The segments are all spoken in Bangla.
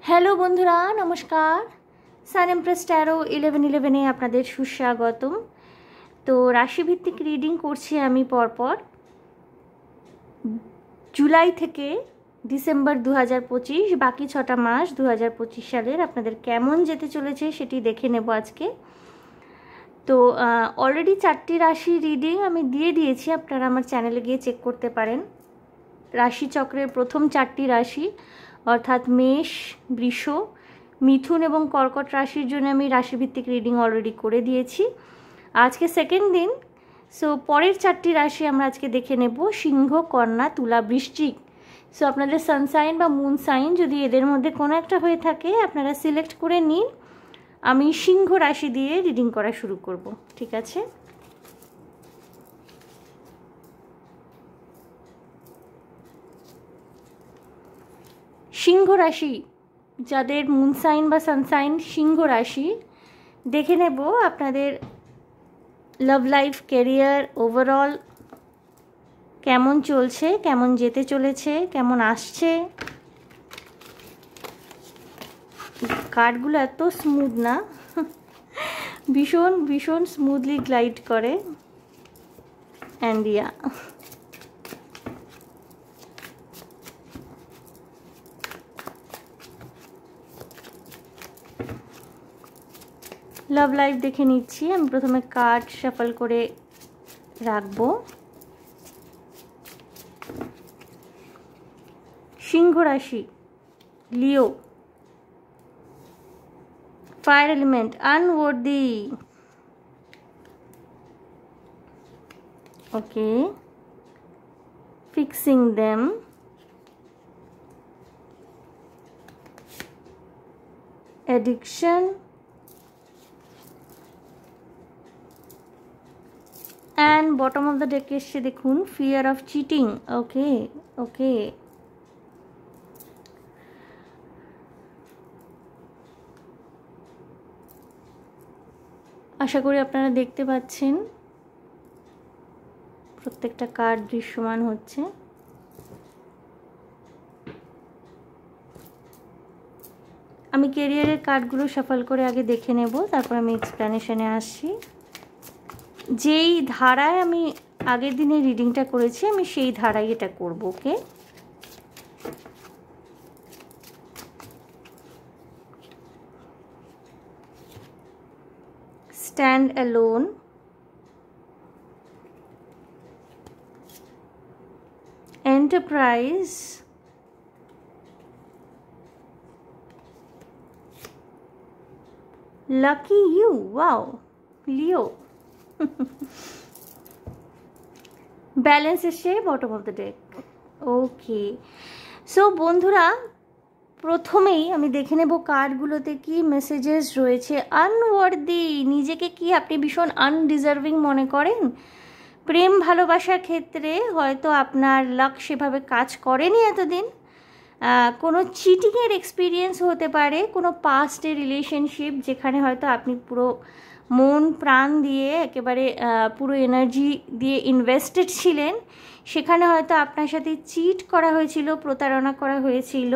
হ্যালো বন্ধুরা, নমস্কার। সান এমপ্রেস ট্যারো 1111-এ আপনাদের সুস্বাগতম। তো রাশিভিত্তিক রিডিং করছি আমি পরপর জুলাই থেকে ডিসেম্বর 2025, বাকি 6টা মাস 2025 সালের আপনাদের কেমন যেতে চলেছে সেটি দেখে নেব আজকে। তো অলরেডি 4টি রাশি রিডিং আমি দিয়ে দিয়েছি, আপনারা আমার চ্যানেলে গিয়ে চেক করতে পারেন। রাশিচক্রের প্রথম 4টি রাশি অর্থাৎ মেষ, বৃষ, মিথুন এবং কর্কট রাশির জন্য আমি রাশিভিত্তিক রিডিং অলরেডি করে দিয়েছি। আজকে সেকেন্ড দিন, সো পরের 4টি রাশি আমরা আজকে দেখে নেব, সিংহ, কন্যা, তুলা, বৃশ্চিক। সো আপনাদের সানসাইন বা মুন সাইন যদি এদের মধ্যে কোনো একটা হয়ে থাকে আপনারা সিলেক্ট করে নিন। আমি সিংহ রাশি দিয়ে রিডিং করা শুরু করব, ঠিক আছে? সিংহ রাশি, যাদের মুন সাইন বা সানসাইন সিংহ রাশি, দেখে নেব আপনাদের লাভ লাইফ, ক্যারিয়ার, ওভারঅল কেমন চলছে, কেমন যেতে চলেছে, কেমন আসছে। কার্ডগুলো এত স্মুথ না, ভীষণ ভীষণ স্মুথলি গ্লাইড করে। অ্যান্ড ইয়া, লাভ লাইফ দেখে নিচ্ছি। আমি প্রথমে কার্ড শাফল করে রাখবো। সিংহ রাশি, Leo, fire element, unworthy, okay, fixing them, addiction, and bottom of the deck এসছে দেখুন, fear of cheating. ওকে ওকে, আশা করি আপনারা দেখতে পাচ্ছেন প্রত্যেকটা কার্ড দৃশ্যমান হচ্ছে। আমি ক্যারিয়ারের কার্ডগুলো শাফল করে আগে দেখে নেব, তারপর আমি এক্সপ্লেনেশনে আসছি। যেই ধারায় আমি আগের দিনে রিডিংটা করেছি আমি সেই ধারায় এটা করব, okay? Stand alone, enterprise, lucky you, wow, Leo, balance এসছে bottom of the deck. Okay, so বন্ধুরা, প্রথমেই আমি দেখে নেব কার্ডগুলোতে কি মেসেজেস রয়েছে। আনওয়ার্দি, নিজেকে কি আপনি ভীষণ আনডিজার্ভিং মনে করেন? প্রেম ভালোবাসার ক্ষেত্রে হয়তো আপনার লাক সেভাবে কাজ করেনি এতদিন। কোনো চিটিংয়ের এক্সপিরিয়েন্স হতে পারে, কোনো পাস্টের রিলেশনশিপ যেখানে হয়তো আপনি পুরো মন প্রাণ দিয়ে একেবারে পুরো এনার্জি দিয়ে ইনভেস্টেড ছিলেন, সেখানে হয়তো আপনার সাথে চিট করা হয়েছিল, প্রতারণা করা হয়েছিল,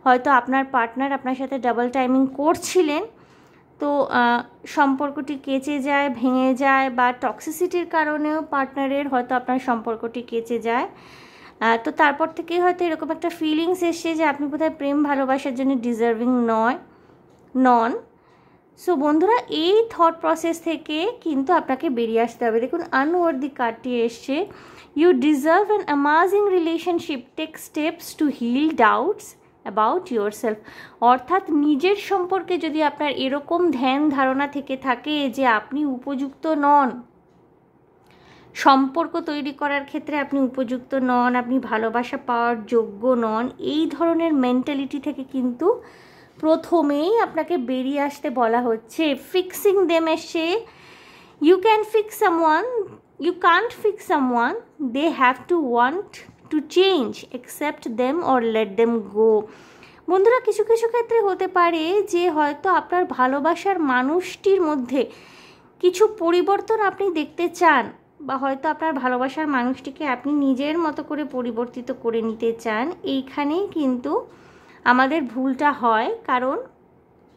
হয়তো আপনার পার্টনার আপনার সাথে ডাবল টাইমিং করছিলেন। তো সম্পর্কটি কেচে যায়, ভেঙে যায়, বা টক্সিসিটির কারণেও পার্টনারের হয়তো আপনার সম্পর্কটি কেচে যায়। তো তারপর থেকেই হয়তো এরকম একটা ফিলিংস এসছে যে আপনি বোধহয় প্রেম ভালোবাসার জন্য ডিজার্ভিং নন। সো বন্ধুরা, এই থট প্রসেস থেকে কিন্তু আপনাকে বেরিয়ে আসতে হবে। দেখুন আনওয়ার্দি কার্ডটি এসছে, you deserve an amazing relationship, take steps to heal doubts about yourself. অর্থাৎ নিজের সম্পর্কে যদি আপনার এরকম ধ্যান ধারণা থেকে থাকে যে আপনি উপযুক্ত নন, সম্পর্ক তৈরি করার ক্ষেত্রে আপনি উপযুক্ত নন, আপনি ভালোবাসা পাওয়ার যোগ্য নন, এই ধরনের মেন্টালিটি থেকে কিন্তু প্রথমেই আপনাকে বেরিয়ে আসতে বলা হচ্ছে। ফিক্সিং দেম এসে, you can fix someone, you can't fix someone, they have to want to change, accept them or let them go. বন্ধুরা, কিছু কিছু ক্ষেত্রে হতে পারে যে হয়তো আপনার ভালোবাসার মানুষটির মধ্যে কিছু পরিবর্তন আপনি দেখতে চান, বা হয়তো আপনার ভালোবাসার মানুষটিকে আপনি নিজের মতো করে পরিবর্তিত করে নিতে চান। এইখানেই কিন্তু আমাদের ভুলটা হয়, কারণ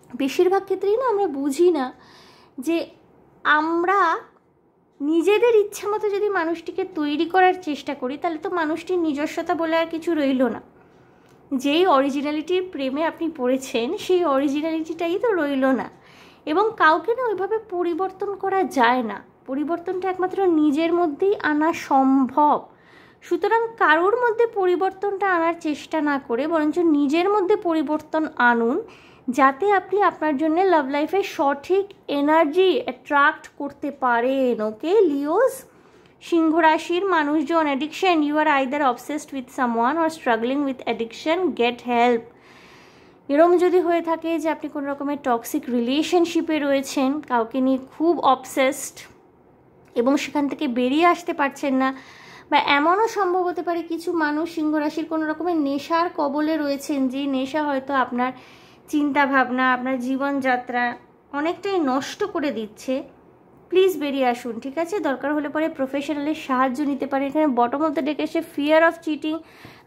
বেশিরভাগ ক্ষেত্রেই না আমরা বুঝি না যে আমরা নিজেদের ইচ্ছা মতো যদি মানুষটিকে তৈরি করার চেষ্টা করি তাহলে তো মানুষটির নিজস্বতা বলে আর কিছু রইল না। যেই অরিজিনালিটির প্রেমে আপনি পড়েছেন সেই অরিজিনালিটিটাই তো রইল না, এবং কাউকে না ওইভাবে পরিবর্তন করা যায় না। পরিবর্তনটা একমাত্র নিজের মধ্যেই আনা সম্ভব। সুতরাং কারোর মধ্যে পরিবর্তনটা আনার চেষ্টা না করে বরঞ্চ নিজের মধ্যে পরিবর্তন আনুন, যাতে আপনি আপনার জন্য লাভ লাইফে সঠিক এনার্জি অ্যাট্রাক্ট করতে পারেন। ওকে লিওস, সিংহ রাশির মানুষজন, addiction, you are either obsessed with someone or struggling with addiction, get help. এরম যদি হয়ে থাকে যে আপনি কোনো রকমের টক্সিক রিলেশনশিপে রয়েছেন, কাউকে নিয়ে খুব অবসেসড এবং সেখান থেকে বেরিয়ে আসতে পারছেন না, বা এমনও সম্ভব হতে পারে কিছু মানুষ সিংহ রাশির কোনো রকমের নেশার কবলে রয়েছেন, যে নেশা হয়তো আপনার চিন্তা ভাবনা, আপনার জীবনযাত্রা অনেকটাই নষ্ট করে দিচ্ছে, প্লিজ বেরিয়ে আসুন। ঠিক আছে, দরকার হলে পরে প্রফেশনালের সাহায্য নিতে পারেন। এখানে বটম অফ দ্য ডেক এসে ফিয়ার অফ চিটিং,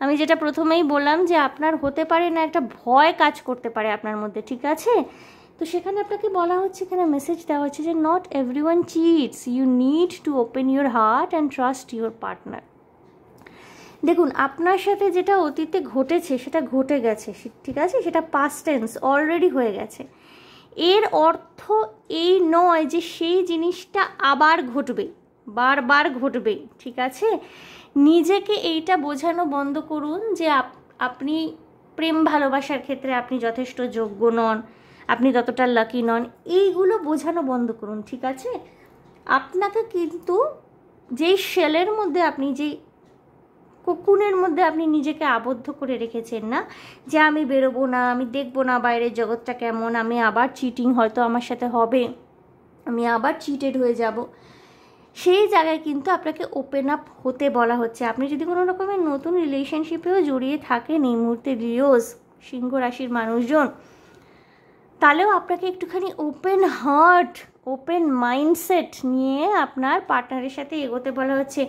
আমি যেটা প্রথমেই বললাম যে আপনার হতে পারে না, একটা ভয় কাজ করতে পারে আপনার মধ্যে। ঠিক আছে, তো সেখানে আপনাকে বলা হচ্ছে, এখানে মেসেজ দেওয়া হচ্ছে যে not everyone cheats, you need to open your heart and trust your partner. দেখুন, আপনার সাথে যেটা অতীতে ঘটেছে সেটা ঘটে গেছে, ঠিক আছে, সেটা পাস্ট টেন্স, অলরেডি হয়ে গেছে। এর অর্থ এই নয় যে সেই জিনিসটা আবার ঘটবে, বারবার ঘটবে। ঠিক আছে, নিজেকে এইটা বোঝানো বন্ধ করুন যে আপনি প্রেম ভালোবাসার ক্ষেত্রে আপনি যথেষ্ট যোগ্য নন, আপনি ততটা লাকি নন, এইগুলো বোঝানো বন্ধ করুন। ঠিক আছে, আপনাকে কিন্তু যেই শেলের মধ্যে, আপনি যেই কোকুনের মধ্যে আপনি নিজেকে আবদ্ধ করে রেখেছেন না, যে আমি বেরোবো না, আমি দেখবো না বাইরের জগৎটা কেমন, আমি আবার চিটিং হয়তো আমার সাথে হবে, আমি আবার চিটেড হয়ে যাব, সেই জায়গায় কিন্তু আপনাকে ওপেন আপ হতে বলা হচ্ছে। আপনি যদি কোনো রকমের নতুন রিলেশনশিপেও জড়িয়ে থাকেন এই মুহূর্তে লিওস, সিংহ রাশির মানুষজন, তাহলেও আপনাকে একটুখানি ওপেন হার্ট, ওপেন মাইন্ডসেট নিয়ে আপনার পার্টনারের সাথে এগোতে বলা হচ্ছে।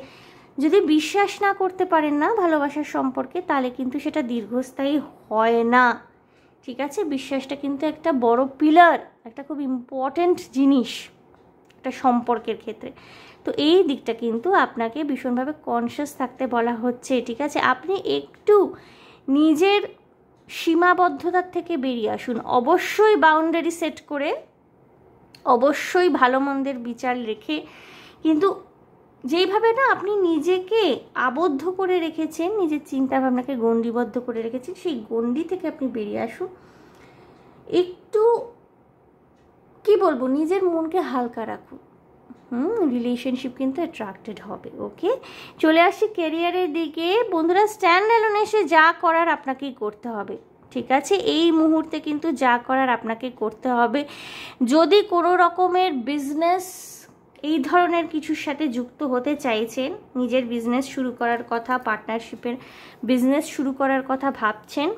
যদি বিশ্বাস না করতে পারেন না ভালোবাসার সম্পর্কে, তাহলে কিন্তু সেটা দীর্ঘস্থায়ী হয় না। ঠিক আছে, বিশ্বাসটা কিন্তু একটা বড় পিলার, একটা খুব ইম্পর্ট্যান্ট জিনিস একটা সম্পর্কের ক্ষেত্রে। তো এই দিকটা কিন্তু আপনাকে ভীষণভাবে কনসিয়াস থাকতে বলা হচ্ছে। ঠিক আছে, আপনি একটু নিজের সীমাবদ্ধতার থেকে বেরিয়ে আসুন, অবশ্যই বাউন্ডারি সেট করে, অবশ্যই ভালো মন্দের বিচার রেখে, কিন্তু যেইভাবে না আপনি নিজেকে আবদ্ধ করে রেখেছেন, নিজের চিন্তাভাবনাকে গণ্ডিবদ্ধ করে রেখেছেন, সেই গণ্ডি থেকে আপনি বেরিয়ে আসুন। একটু কি বলবো, নিজের মনকে হালকা রাখুন। রিলেশনশিপ কিন্তু অ্যাট্রাক্টেড হবে। ওকে, চলে আসছি ক্যারিয়ারের দিকে। বন্ধুরা, স্ট্যান্ড অ্যালোন এসে যা করার আপনাকেই করতে হবে। ঠিক আছে, এই মুহূর্তে কিন্তু যা করার আপনাকে করতে হবে। যদি কোনো রকমের বিজনেস এই ধরনের কিছুর সাথে যুক্ত হতে চাইছেন, নিজের বিজনেস শুরু করার কথা, পার্টনারশিপের বিজনেস শুরু করার কথা ভাবছেন,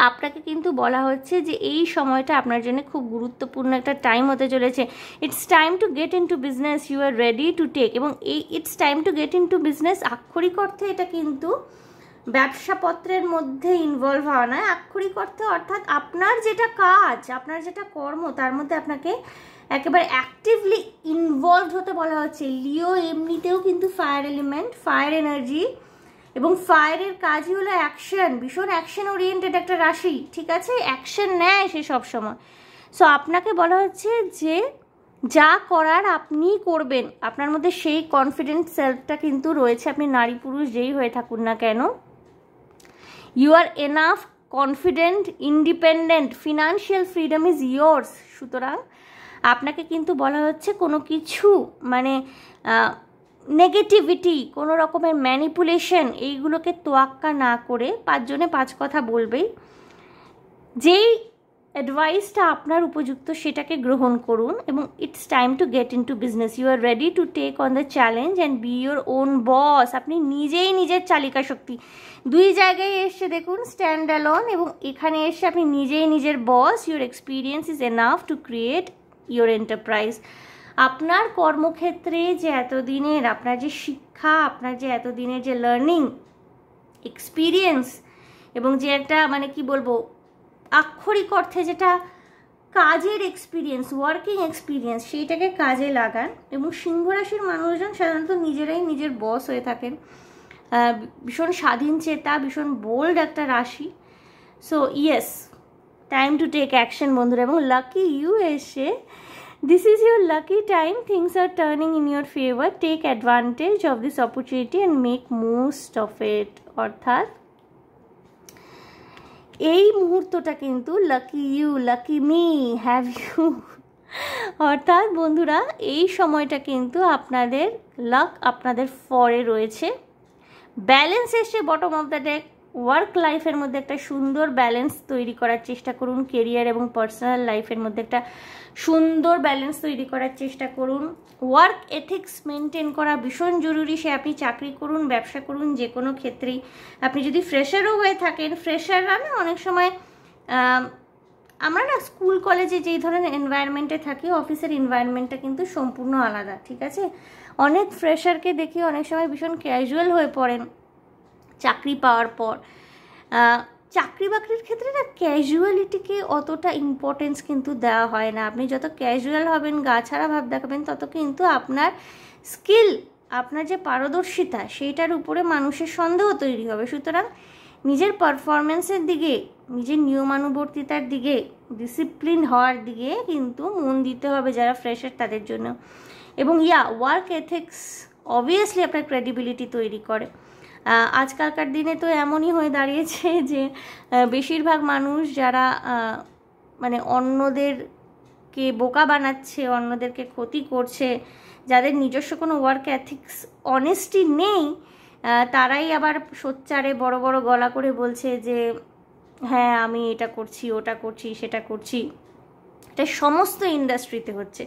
আপনাকে কিন্তু বলা হচ্ছে যে এই সময়টা আপনার জন্য খুব গুরুত্বপূর্ণ একটা টাইম হতে চলেছে। It's time to get into business, you are ready to take. এবং এই it's time to get into business আক্ষরিক অর্থে এটা কিন্তু ব্যবসাপত্রের মধ্যে ইনভলভ হওয়া নয়, আক্ষরিক অর্থে অর্থাৎ আপনার যেটা কাজ, আপনার যেটা কর্ম, তার মধ্যে আপনাকে একেবারে অ্যাক্টিভলি ইনভলভ হতে বলা হচ্ছে। লিও এমনিতেও কিন্তু ফায়ার এলিমেন্ট, ফায়ার এনার্জি, এবং ফায়ারের কাজই হলো অ্যাকশন, ভীষণ অ্যাকশন ওরিয়েন্টেড একটা রাশি। ঠিক আছে, অ্যাকশন নেয় সে সবসময়। সো আপনাকে বলা হচ্ছে যে যা করার আপনি করবেন, আপনার মধ্যে সেই কনফিডেন্ট সেলফটা কিন্তু রয়েছে। আপনি নারী পুরুষ যেই হয়ে থাকুন না কেন, you are enough, confident, independent, financial freedom is yours. সুতরাং আপনাকে কিন্তু বলা হচ্ছে কোনো কিছু মানে নেগেটিভিটি, কোনো রকমের ম্যানিপুলেশন, এইগুলোকে তোয়াক্কা না করে 5 জনে 5 কথা বলবেই। যেই অ্যাডভাইসটা আপনার উপযুক্ত সেটাকে গ্রহণ করুন, এবং it's time to get into business, you are ready to take on the challenge and be your own boss. আপনি নিজেই নিজের চালিকা শক্তি। 2 জায়গায় এসে দেখুন, স্ট্যান্ড অ্যালোন এবং এখানে এসে আপনি নিজেই নিজের boss. Your experience is enough to create your enterprise. আপনার কর্মক্ষেত্রে যে এতদিনের আপনার যে শিক্ষা, আপনার যে এতদিনের যে লার্নিং এক্সপিরিয়েন্স, এবং যে একটা মানে কি বলবো আক্ষরিক অর্থে যেটা কাজের এক্সপিরিয়েন্স, ওয়ার্কিং এক্সপিরিয়েন্স, সেইটাকে কাজে লাগান। এবং সিংহ রাশির মানুষজন সাধারণত নিজেরাই নিজের বস হয়ে থাকেন, ভীষণ স্বাধীন চেতা, ভীষণ বোল্ড একটা রাশি। So yes, time to take action বন্ধুরা। এবং লাকি ইউ এসে, this is your lucky time, things are turning in your favour, take advantage of this opportunity and make most of it. অর্থাৎ এই মুহূর্তটা কিন্তু lucky you, lucky me, have you. অর্থাৎ বন্ধুরা এই সময়টা কিন্তু আপনাদের লাক আপনাদের ফরে রয়েছে। ব্যালেন্স এসে bottom of the day, work লাইফের মধ্যে একটা সুন্দর ব্যালেন্স তৈরি করার চেষ্টা করুন, কেরিয়ার এবং পার্সোনাল লাইফের মধ্যে একটা সুন্দর ব্যালেন্স তৈরি করার চেষ্টা করুন। ওয়ার্ক এথিক্স মেনটেন করা ভীষণ জরুরি, সে আপনি চাকরি করুন, ব্যবসা করুন, যে কোনো ক্ষেত্রেই। আপনি যদি ফ্রেশারও হয়ে থাকেন, ফ্রেশাররা না অনেক সময় আমরা না স্কুল কলেজে যেই ধরনের এনভায়রনমেন্টে থাকি, অফিসের এনভায়রনমেন্টটা কিন্তু সম্পূর্ণ আলাদা, ঠিক আছে। অনেক ফ্রেশারকে দেখি অনেক সময় ভীষণ ক্যাজুয়াল হয়ে পড়েন চাকরি পাওয়ার পর। চাকরি বাকরির ক্ষেত্রে না ক্যাজুয়ালিটিকে অতটা ইম্পর্টেন্স কিন্তু দেওয়া হয় না। আপনি যত ক্যাজুয়াল হবেন, গা ছাড়া ভাব দেখাবেন, তত কিন্তু আপনার স্কিল, আপনার যে পারদর্শিতা, সেইটার উপরে মানুষের সন্দেহ তৈরি হবে। সুতরাং নিজের পারফরমেন্সের দিকে, নিজের নিয়মানুবর্তিতার দিকে, ডিসিপ্লিন হওয়ার দিকে কিন্তু মন দিতে হবে যারা ফ্রেশার তাদের জন্য। এবং ওয়ার্ক এথিক্স অবভিয়াসলি আপনার ক্রেডিবিলিটি তৈরি করে। আজকালকার দিনে তো এমনই হয়ে দাঁড়িয়েছে যে বেশিরভাগ মানুষ যারা মানে অন্যদেরকে বোকা বানাচ্ছে, অন্যদেরকে ক্ষতি করছে, যাদের নিজস্ব কোনো ওয়ার্ক এথিক্স অনেস্টি নেই, তারাই আবার সোচ্চারে বড় বড় গলা করে বলছে যে হ্যাঁ আমি এটা করছি, ওটা করছি, সেটা করছি। এটা সমস্ত ইন্ডাস্ট্রিতে হচ্ছে,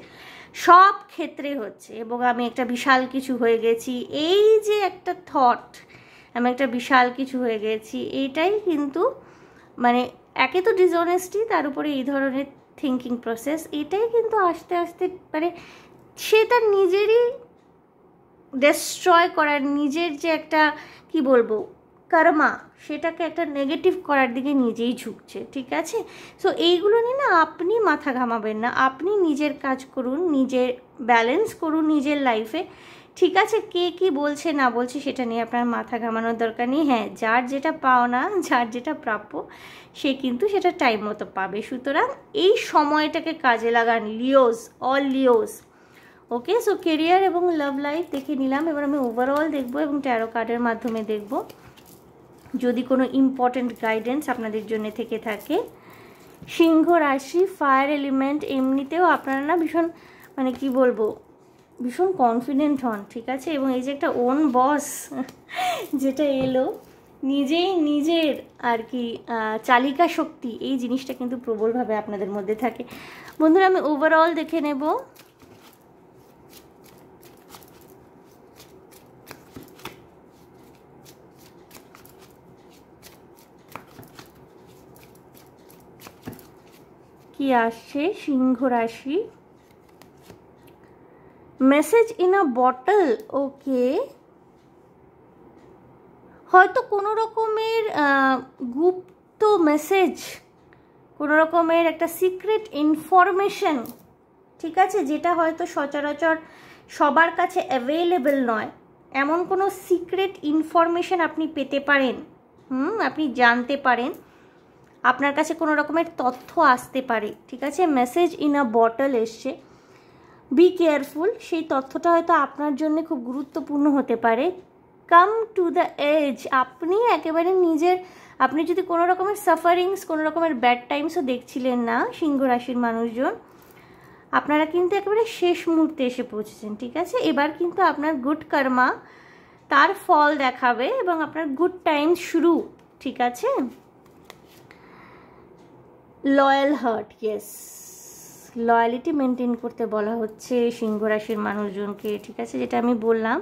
সব ক্ষেত্রে হচ্ছে। এবং আমি একটা বিশাল কিছু হয়ে গেছি, এই যে একটা থট, আমি একটা বিশাল কিছু হয়ে গেছি, এইটাই কিন্তু মানে একে তো ডিসঅনেস্টি, তার উপরে এই ধরনের থিঙ্কিং প্রসেস, এটাই কিন্তু আস্তে আস্তে মানে সে তার নিজেরই ডেস্ট্রয় করার, নিজের যে একটা কি বলবো কর্মা, সেটাকে একটা নেগেটিভ করার দিকে নিজেই ঝুঁকছে, ঠিক আছে। সো এইগুলো নিয়ে না আপনি মাথা ঘামাবেন না, আপনি নিজের কাজ করুন, নিজের ব্যালেন্স করুন নিজের লাইফে, ঠিক আছে। কে কি বলছে না বলছে সেটা নিয়ে আপনার মাথা ঘামানোর দরকার নেই। হ্যাঁ, যার যেটা পাওনা, যার যেটা প্রাপ্য, সে কিন্তু সেটা টাইম মতো পাবে। সুতরাং এই সময়টাকে কাজে লাগান লিওস, অল লিওস। ওকে, সো কেরিয়ার এবং লাভ লাইফ দেখে নিলাম। এবার আমি ওভারঅল দেখবো এবং ট্যারো কার্ডের মাধ্যমে দেখব যদি কোনো ইম্পর্টেন্ট গাইডেন্স আপনাদের জন্য থেকে থাকে। সিংহ রাশি, ফায়ার এলিমেন্ট, এমনিতেও আপনারা না ভীষণ মানে কি বলবো ভীষণ কনফিডেন্ট হন, ঠিক আছে। এবং এই যে একটা ওন বস যেটা এলো, নিজেই নিজের আর কি চালিকা শক্তি, এই জিনিসটা কিন্তু প্রবলভাবে আপনাদের মধ্যে থাকে। বন্ধুরা আমি ওভারঅল দেখে নেব। কি আসছে সিংহ রাশি, মেসেজ ইন আ বটল। ওকে, হয়তো কোনো রকমের গুপ্ত মেসেজ, কোনো রকমের একটা সিক্রেট ইনফরমেশন, ঠিক আছে, যেটা হয়তো সচরাচর সবার কাছে অ্যাভেলেবল নয়, এমন কোনো সিক্রেট ইনফরমেশন আপনি পেতে পারেন, আপনি জানতে পারেন, আপনার কাছে কোনো রকমের তথ্য আসতে পারে, ঠিক আছে। মেসেজ ইন আ বটল এসছে, বি কেয়ারফুল। সেই তথ্যটা হয়তো আপনার জন্য খুব গুরুত্বপূর্ণ হতে পারে। কাম টু দ্য এজ, আপনি একেবারে নিজের, আপনি যদি কোনো রকমের সাফারিংস, কোনো রকমের ব্যাড টাইমসও দেখছিলেন না সিংহ রাশির মানুষজন, আপনারা কিন্তু একেবারে শেষ মুহূর্তে এসে পৌঁছেছেন, ঠিক আছে। এবার কিন্তু আপনার গুড কর্মা তার ফল দেখাবে এবং আপনার গুড টাইম শুরু, ঠিক আছে। Loyal heart, yes, loyalty maintain করতে বলা হচ্ছে সিংহ রাশির মানুষজনকে, ঠিক আছে। যেটা আমি বললাম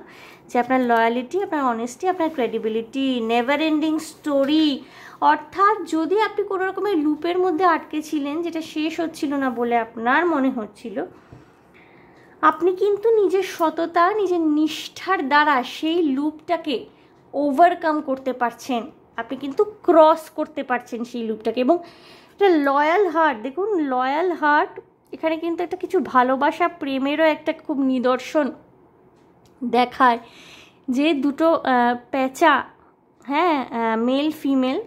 যে আপনার লয়ালিটি, আপনার অনেস্টি, আপনার ক্রেডিবিলিটি, নেভার এন্ডিং স্টোরি। অর্থাৎ যদি আপনি কোনো রকমের লুপের মধ্যে আটকে ছিলেন, যেটা শেষ হচ্ছিল না বলে আপনার মনে হচ্ছিল, আপনি কিন্তু নিজের সততা, নিজের নিষ্ঠার দ্বারা সেই লুপটাকে ওভারকাম করতে পারছেন, আপনি কিন্তু ক্রস করতে পারছেন সেই লুপটাকে। এবং একটা লয়াল হার্ট, দেখুন লয়াল হার্ট, এখানে কিন্তু একটা কিছু ভালোবাসা প্রেমেরও একটা খুব নিদর্শন দেখায়, যে দুটো প্যাঁচা, হ্যাঁ, মেল ফিমেল,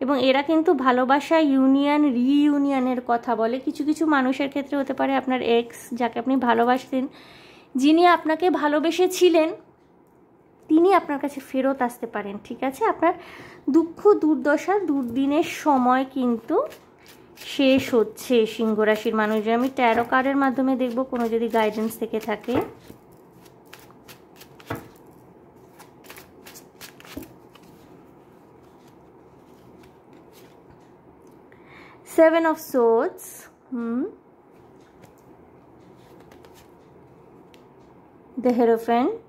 এবং এরা কিন্তু ভালোবাসা, ইউনিয়ন, রিইউনিয়নের কথা বলে। কিছু কিছু মানুষের ক্ষেত্রে হতে পারে আপনার এক্স, যাকে আপনি ভালোবাসতেন, যিনি আপনাকে ভালোবেসেছিলেন, তিনি আপনার কাছে ফেরত আসতে পারেন। ঠিক আছে, আপনার দুঃখ দুর্দশা দুর্দিনের সময় কিন্তু শেষ হচ্ছে সিংহ রাশির মানুষজন। আমি ট্যারো কার্ডের মাধ্যমে দেখব কোনো যদি গাইডেন্স থেকে থাকে। Seven of Swords, the Hierophant,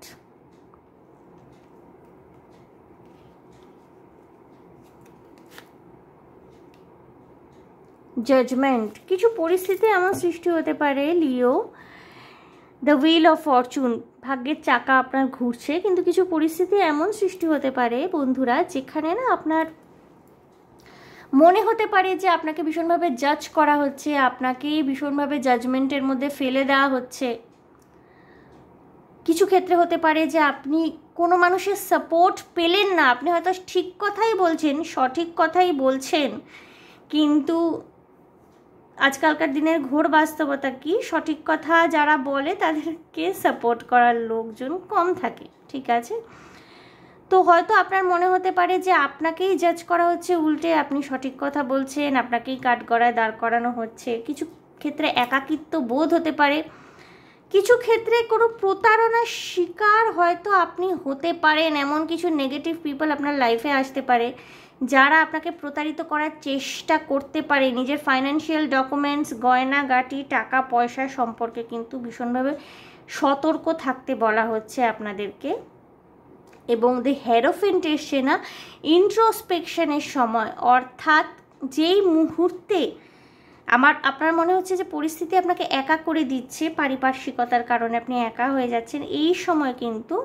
judgement. কিছু পরিস্থিতি এমন সৃষ্টি হতে পারে Leo, the wheel of fortune, ভাগ্যের চাকা আপনার ঘুরছে, কিন্তু কিছু পরিস্থিতি এমন সৃষ্টি হতে পারে বন্ধুরা, যেখানে না আপনার মনে হতে পারে যে আপনাকে ভীষণভাবে জাজ করা হচ্ছে, আপনাকে ভীষণভাবে জাজমেন্টের মধ্যে ফেলে দেওয়া হচ্ছে। কিছু ক্ষেত্রে হতে পারে যে আপনি কোনো মানুষের সাপোর্ট পেলেন না, আপনি হয়তো ঠিক কথাই বলছেন, সঠিক কথাই বলছেন, কিন্তু আজকালকার দিনের ঘোর বাস্তবতা কি, সঠিক কথা যারা বলে তাদেরকে সাপোর্ট করার লোকজন কম থাকে। ঠিক আছে, তো হয়তো আপনার মনে হতে পারে যে আপনাকেই জাজ করা হচ্ছে, উল্টে আপনি সঠিক কথা বলছেন, আপনাকেই কাঠগড়ায় দাঁড় করানো হচ্ছে। কিছু ক্ষেত্রে একাকিত্ব বোধ হতে পারে, কিছু ক্ষেত্রে কোনো প্রতারণার শিকার হয়তো আপনি হতে পারেন। এমন কিছু নেগেটিভ পিপল আপনার লাইফে আসতে পারে যারা আপনাকে প্রতারিত করার চেষ্টা করতে পারে। নিজের ফাইন্যান্সিয়াল ডকুমেন্টস, গয়নাগাটি, টাকা পয়সা সম্পর্কে কিন্তু ভীষণভাবে সতর্ক থাকতে বলা হচ্ছে আপনাদেরকে। এবং দ্য হেরোফেন্ট এসছে না ইন্ট্রোস্পেকশনের সময়, অর্থাৎ যেই মুহূর্তে আপনার মনে হচ্ছে যে পরিস্থিতি আপনাকে একা করে দিচ্ছে, পারিপার্শ্বিকতার কারণে আপনি একা হয়ে যাচ্ছেন, এই সময় কিন্তু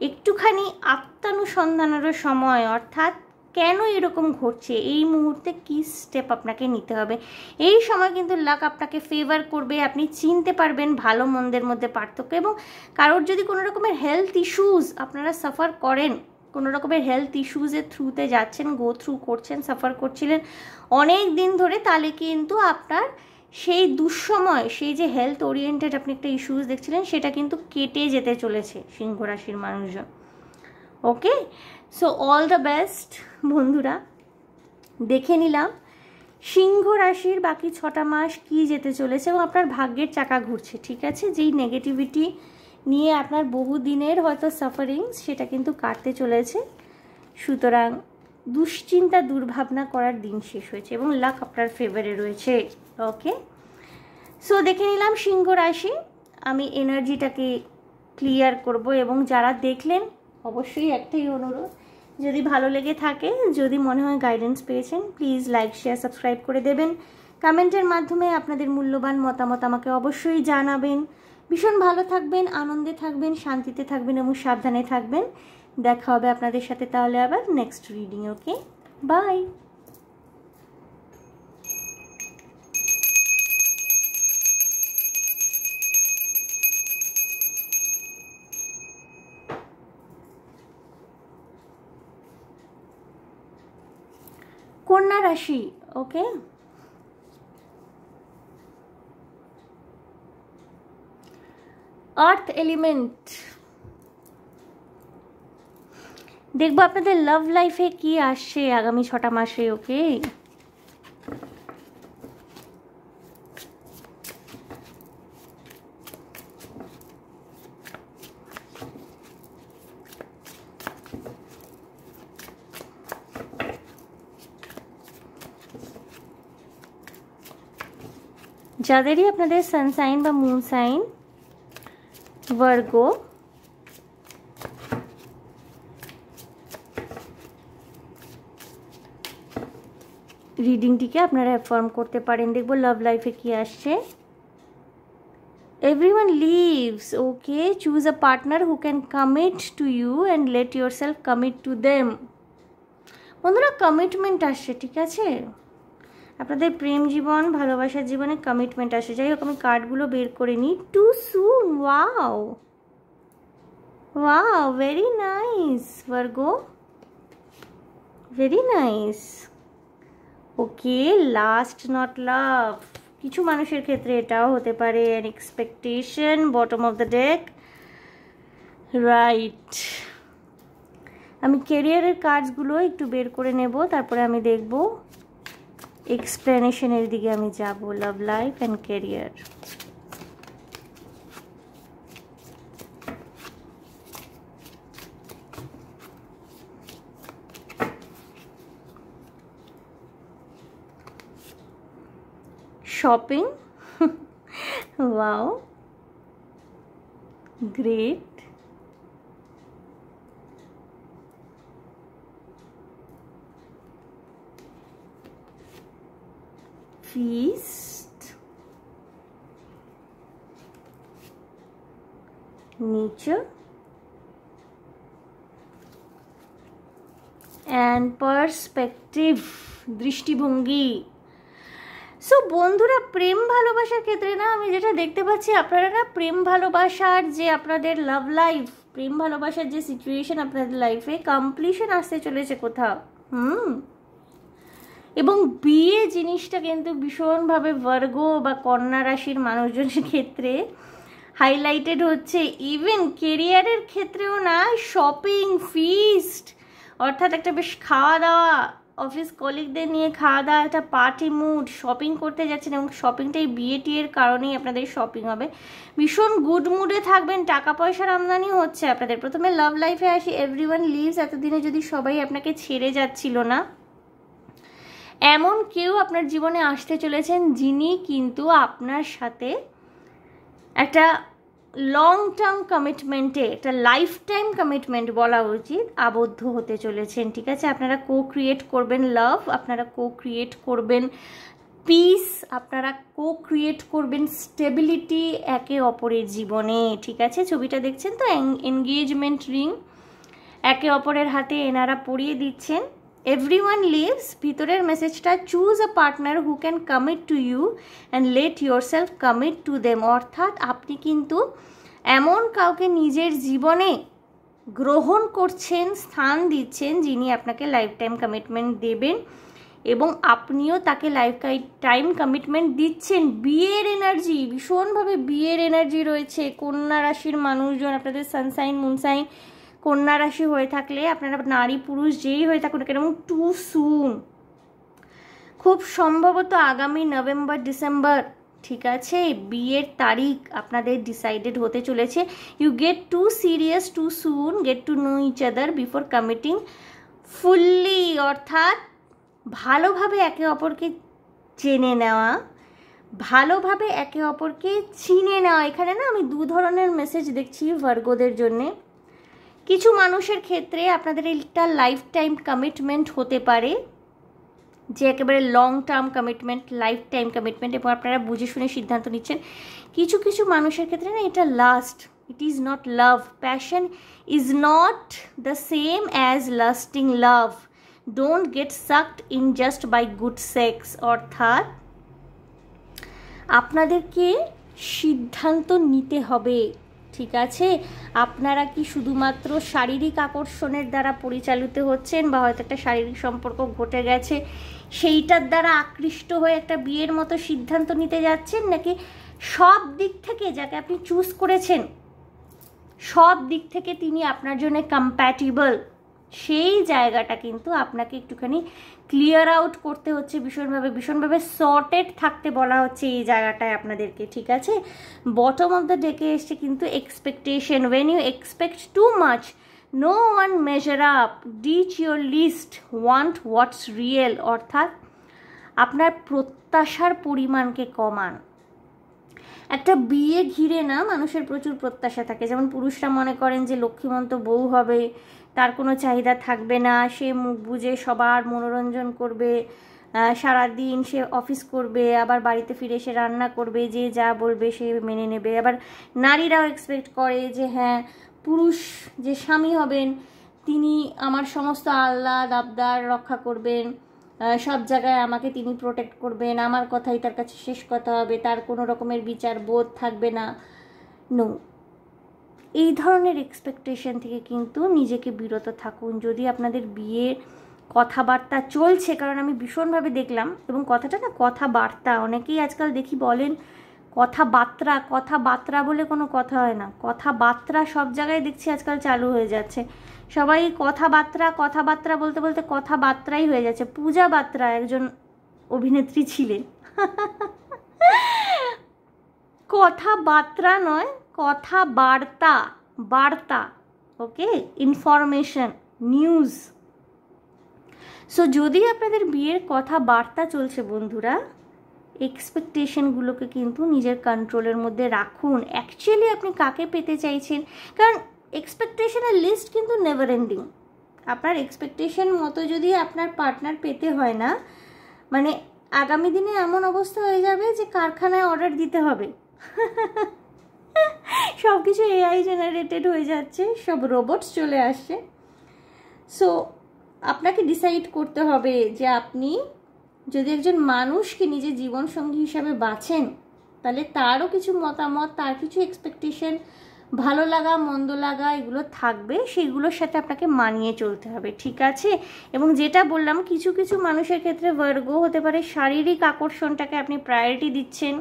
একটুখানি আত্মানুসন্ধানেরও সময়। অর্থাৎ কেন এরকম ঘটছে, এই মুহূর্তে কী স্টেপ আপনাকে নিতে হবে। এই সময় কিন্তু লাক আপনাকে ফেভার করবে, আপনি চিনতে পারবেন ভালো মন্দের মধ্যে পার্থক্য। এবং কারোর যদি কোনো রকমের হেলথ ইস্যুস আপনারা সাফার করেন, কোনো রকমের হেলথ ইস্যুসের থ্রুতে যাচ্ছেন, গো থ্রু করছেন, সাফার করছিলেন অনেক দিন ধরে, তাহলে কিন্তু আপনার সেই দুঃসময়, সেই যে হেলথ ওরিয়েন্টেড আপনি একটা ইস্যুস দেখছিলেন, সেটা কিন্তু কেটে যেতে চলেছে সিংহ রাশির মানুষজন। ওকে, সো অল দ্য বেস্ট বন্ধুরা। দেখে নিলাম সিংহ রাশির বাকি 6টা মাস কি যেতে চলেছে এবং আপনার ভাগ্যের চাকা ঘুরছে। ঠিক আছে, যেই নেগেটিভিটি নিয়ে আপনার বহুদিনের হয়তো সাফারিংস, সেটা কিন্তু কাটতে চলেছে। সুতরাং দুশ্চিন্তা দুর্ভাবনা করার দিন শেষ হয়েছে এবং লাক আপনার ফেভারে রয়েছে। ওকে, সো দেখে নিলাম সিংহ রাশি। আমি এনার্জিটাকে ক্লিয়ার করব এবং যারা দেখলেন অবশ্যই একটাই অনুরোধ, যদি ভালো লেগে থাকে, যদি মনে হয় গাইডেন্স পেয়েছেন, প্লিজ লাইক শেয়ার সাবস্ক্রাইব করে দেবেন। কমেন্টের মাধ্যমে আপনাদের মূল্যবান মতামত আমাকে অবশ্যই জানাবেন। ভীষণ ভালো থাকবেন, আনন্দে থাকবেন, শান্তিতে থাকবেন এবং সাবধানে থাকবেন। দেখা হবে আপনাদের সাথে তাহলে আবার নেক্সট রিডিং। Okay, by. কন্যা রাশি। ওকে, আর্থ এলিমেন্ট। দেখবো আপনাদের লাভ লাইফে কি আসছে আগামী 6টা মাসে। ওকে, যাদেরই আপনাদের সানসাইন বা মুন সাইন ভার্গো, রিডিংটিকে আপনারা অ্যাফার্ম করতে পারেন। দেখবো লাভ লাইফে কি আসছে। Everyone leaves. Okay, choose a partner who can commit to you and let yourself commit to them. বন্ধুরা কমিটমেন্ট আসছে, ঠিক আছে? আপনাদের প্রেম জীবন, ভালোবাসার জীবনে কমিটমেন্ট আসে। যাই হোক, আমি কার্ডগুলো বের করে নিই। Too soon, wow wow, very nice Virgo, very nice. Okay, last not love. কিছু মানুষের ক্ষেত্রে এটাও হতে পারে an expectation, bottom of the deck, right. আমি কেরিয়ারের কার্ডসগুলো একটু বের করে নেব, তারপরে আমি দেখব এক্সপ্লেনেশনের দিকে আমি যাব। Love life and career. Shopping, wow, great. feast, nature and perspective, দৃষ্টিভঙ্গি। সো বন্ধুরা, প্রেম ভালোবাসার ক্ষেত্রে না আমি যেটা দেখতে পাচ্ছি, আপনারা না প্রেম ভালোবাসার যে আপনাদের লাভ লাইফ, প্রেম ভালোবাসার যে সিচুয়েশন আপনাদের লাইফে কমপ্লিশন আসতে চলেছে কোথাও। এবং বিয়ে জিনিসটা কিন্তু ভীষণভাবে ভার্গো বা কন্যা রাশির মানুষজনের ক্ষেত্রে হাইলাইটেড হচ্ছে। ইভেন কেরিয়ারের ক্ষেত্রেও না, শপিং, ফিস্ট, অর্থাৎ একটা বেশ খাওয়া দাওয়া, অফিস কলিগদের নিয়ে খাওয়া দাওয়া, একটা পার্টি মুড, শপিং করতে যাচ্ছেন এবং শপিংটাই বিয়ে টিয়ের কারণেই আপনাদের শপিং হবে। ভীষণ গুড মুডে থাকবেন, টাকা পয়সার আমদানি হচ্ছে আপনাদের। প্রথমে লাভ লাইফে আসি, এভরিওয়ান লিভস। এতদিনে যদি সবাই আপনাকে ছেড়ে যাচ্ছিল না, এমন কেউ আপনার জীবনে আসতে চলেছেন যিনি কিন্তু আপনার সাথে একটা লং টার্ম কমিটমেন্টে, একটা লাইফ টাইম কমিটমেন্ট বলা উচিত, আবদ্ধ হতে চলেছেন, ঠিক আছে? আপনারা কো ক্রিয়েট করবেন লাভ, আপনারা কো ক্রিয়েট করবেন পিস, আপনারা কো ক্রিয়েট করবেন স্টেবিলিটি একে অপরের জীবনে, ঠিক আছে? ছবিটা দেখছেন তো, এনগেজমেন্ট রিং একে অপরের হাতে এনারা পরিয়ে দিচ্ছেন। এভরিওয়ান লিভস, ভিতরের মেসেজটা, choose a partner who can commit to you and let yourself commit to them. অর্থাৎ আপনি কিন্তু এমন কাউকে নিজের জীবনে গ্রহণ করছেন, স্থান দিচ্ছেন, যিনি আপনাকে লাইফ টাইম কমিটমেন্ট দেবেন এবং আপনিও তাকে লাইফ টাইম কমিটমেন্ট দিচ্ছেন। বিয়ের এনার্জি, ভীষণভাবে বিয়ের এনার্জি রয়েছে। কন্যা রাশির মানুষজন, আপনাদের সানসাইন মুনসাইন কন্যা রাশি হয়ে থাকলে, আপনারা নারী পুরুষ যেই হয়ে থাকুন না কেন, এবং টু সুন, খুব সম্ভবত আগামী নভেম্বর ডিসেম্বর, ঠিক আছে, বিয়ের তারিখ আপনাদের ডিসাইডেড হতে চলেছে। You get too serious too soon, get to know each other before committing fully. অর্থাৎ ভালোভাবে একে অপরকে চেনে নেওয়া, ভালোভাবে একে অপরকে চিনে নেওয়া। এখানে না আমি দু ধরনের মেসেজ দেখছি ভার্গোদের জন্যে। কিছু মানুষের ক্ষেত্রে আপনাদের একটা লাইফ টাইম কমিটমেন্ট হতে পারে, যে একেবারে long term commitment, life time commitment, এবং আপনারা বুঝে শুনে সিদ্ধান্ত নিচ্ছেন। কিছু কিছু মানুষের ক্ষেত্রে না এটা last, it is not love, passion is not the same as lasting love, don't get সাকড in just bye good sex. অর্থাৎ আপনাদেরকে সিদ্ধান্ত নিতে হবে, ঠিক আছে? আপনারা কি শুধুমাত্র শারীরিক আকর্ষণের দ্বারা পরিচালিত হচ্ছেন, বা হয়তো একটা শারীরিক সম্পর্ক ঘটে গেছে সেইটার দ্বারা আকৃষ্ট হয়ে একটা বিয়ের মতো সিদ্ধান্ত নিতে যাচ্ছেন, নাকি সব দিক থেকে যাকে আপনি চুজ করেছেন সব দিক থেকে তিনি আপনার জন্য কম্প্যাটিবল, সেই জায়গাটা কিন্তু আপনাকে একটুখানি ক্লিয়ার আউট করতে হচ্ছে। ভীষণভাবে সর্টেড থাকতে বলা হচ্ছে এই জায়গাটায় আপনাদেরকে, ঠিক আছে? বটম অফ দ্য ডেকে এসছে কিন্তু expectation. When you expect too much, no one measure up, ditch your list, want what's real. অর্থাৎ আপনার প্রত্যাশার পরিমাণকে কমান। একটা বিয়ে ঘিরে না মানুষের প্রচুর প্রত্যাশা থাকে। যেমন পুরুষরা মনে করেন যে লক্ষ্মীমন্ত বউ হবে, তার কোনো চাহিদা থাকবে না, সে মুখ বুজে সবার মনোরঞ্জন করবে, সারাদিন সে অফিস করবে, আবার বাড়িতে ফিরে এসে রান্না করবে, যে যা বলবে সে মেনে নেবে। আবার নারীরাও এক্সপেক্ট করে যে হ্যাঁ, পুরুষ যে স্বামী হবেন তিনি আমার সমস্ত আহ্লাদ আবদার রক্ষা করবেন, সব জায়গায় আমাকে তিনি প্রোটেক্ট করবেন, আমার কথাই তার কাছে শেষ কথা হবে, তার কোনো রকমের বিচার বোধ থাকবে না। নো, এই ধরনের এক্সপেকটেশন থেকে কিন্তু নিজেকে বিরত থাকুন। যদি আপনাদের বিয়ের কথাবার্তা চলছে, কারণ আমি ভীষণভাবে দেখলাম, এবং কথাটা না কথাবার্তা, অনেকেই আজকাল দেখি বলেন কথাবার্তা বলে কোনো কথা হয় না, কথাবার্তা সব জায়গায় দেখছি আজকাল চালু হয়ে যাচ্ছে। সবাই কথাবার্তা বলতে বলতে কথাবার্তাই হয়ে যাচ্ছে। পূজা বাত্রা একজন অভিনেত্রী ছিলেন, কথাবার্তা নয়, বার্তা, ওকে, ইনফরমেশন, নিউজ। সো যদি আপনাদের বিয়ের কথাবার্তা চলছে বন্ধুরা, এক্সপেকটেশনগুলোকে কিন্তু নিজের কন্ট্রোলের মধ্যে রাখুন। অ্যাকচুয়ালি আপনি কাকে পেতে চাইছেন, কারণ এক্সপেকটেশনের লিস্ট কিন্তু নেভার এন্ডিং। আপনার এক্সপেকটেশন মতো যদি আপনার পার্টনার পেতে হয় না, মানে আগামী দিনে এমন অবস্থা হয়ে যাবে যে কারখানায় অর্ডার দিতে হবে। সব কিছু এআই জেনারেটেড হয়ে যাচ্ছে, সব রোবটস চলে আসছে। সো আপনাকে ডিসাইড করতে হবে যে আপনি যদি একজন মানুষকে নিজের জীবনসঙ্গী হিসাবে বাছেন, তাহলে তারও কিছু মতামত, তার কিছু এক্সপেকটেশন, ভালো লাগা মন্দ লাগা এগুলো থাকবে, সেগুলোর সাথে আপনাকে মানিয়ে চলতে হবে, ঠিক আছে? এবং যেটা বললাম, কিছু কিছু মানুষের ক্ষেত্রে ভার্গো হতে পারে শারীরিক আকর্ষণটাকে আপনি প্রায়োরিটি দিচ্ছেন,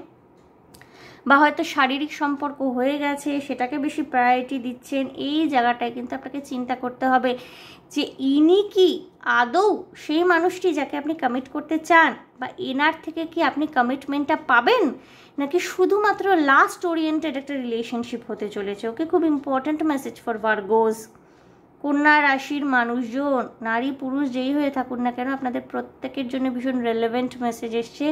বা হয়তো শারীরিক সম্পর্ক হয়ে গেছে সেটাকে বেশি প্রায়োরিটি দিচ্ছেন। এই জায়গাটায় কিন্তু আপনাকে চিন্তা করতে হবে যে ইনি কি আদৌ সেই মানুষটি যাকে আপনি কমিট করতে চান, বা এনার থেকে কি আপনি কমিটমেন্টটা পাবেন, নাকি শুধুমাত্র লাস্ট ওরিয়েন্টেড একটা রিলেশনশিপ হতে চলেছে। ওকে, খুব ইম্পর্ট্যান্ট মেসেজ ফর ভার্গোস। কন্যা রাশির মানুষজন, নারী পুরুষ যেই হয়ে থাকুন না কেন, আপনাদের প্রত্যেকের জন্য ভীষণ রেলেভেন্ট মেসেজ এসছে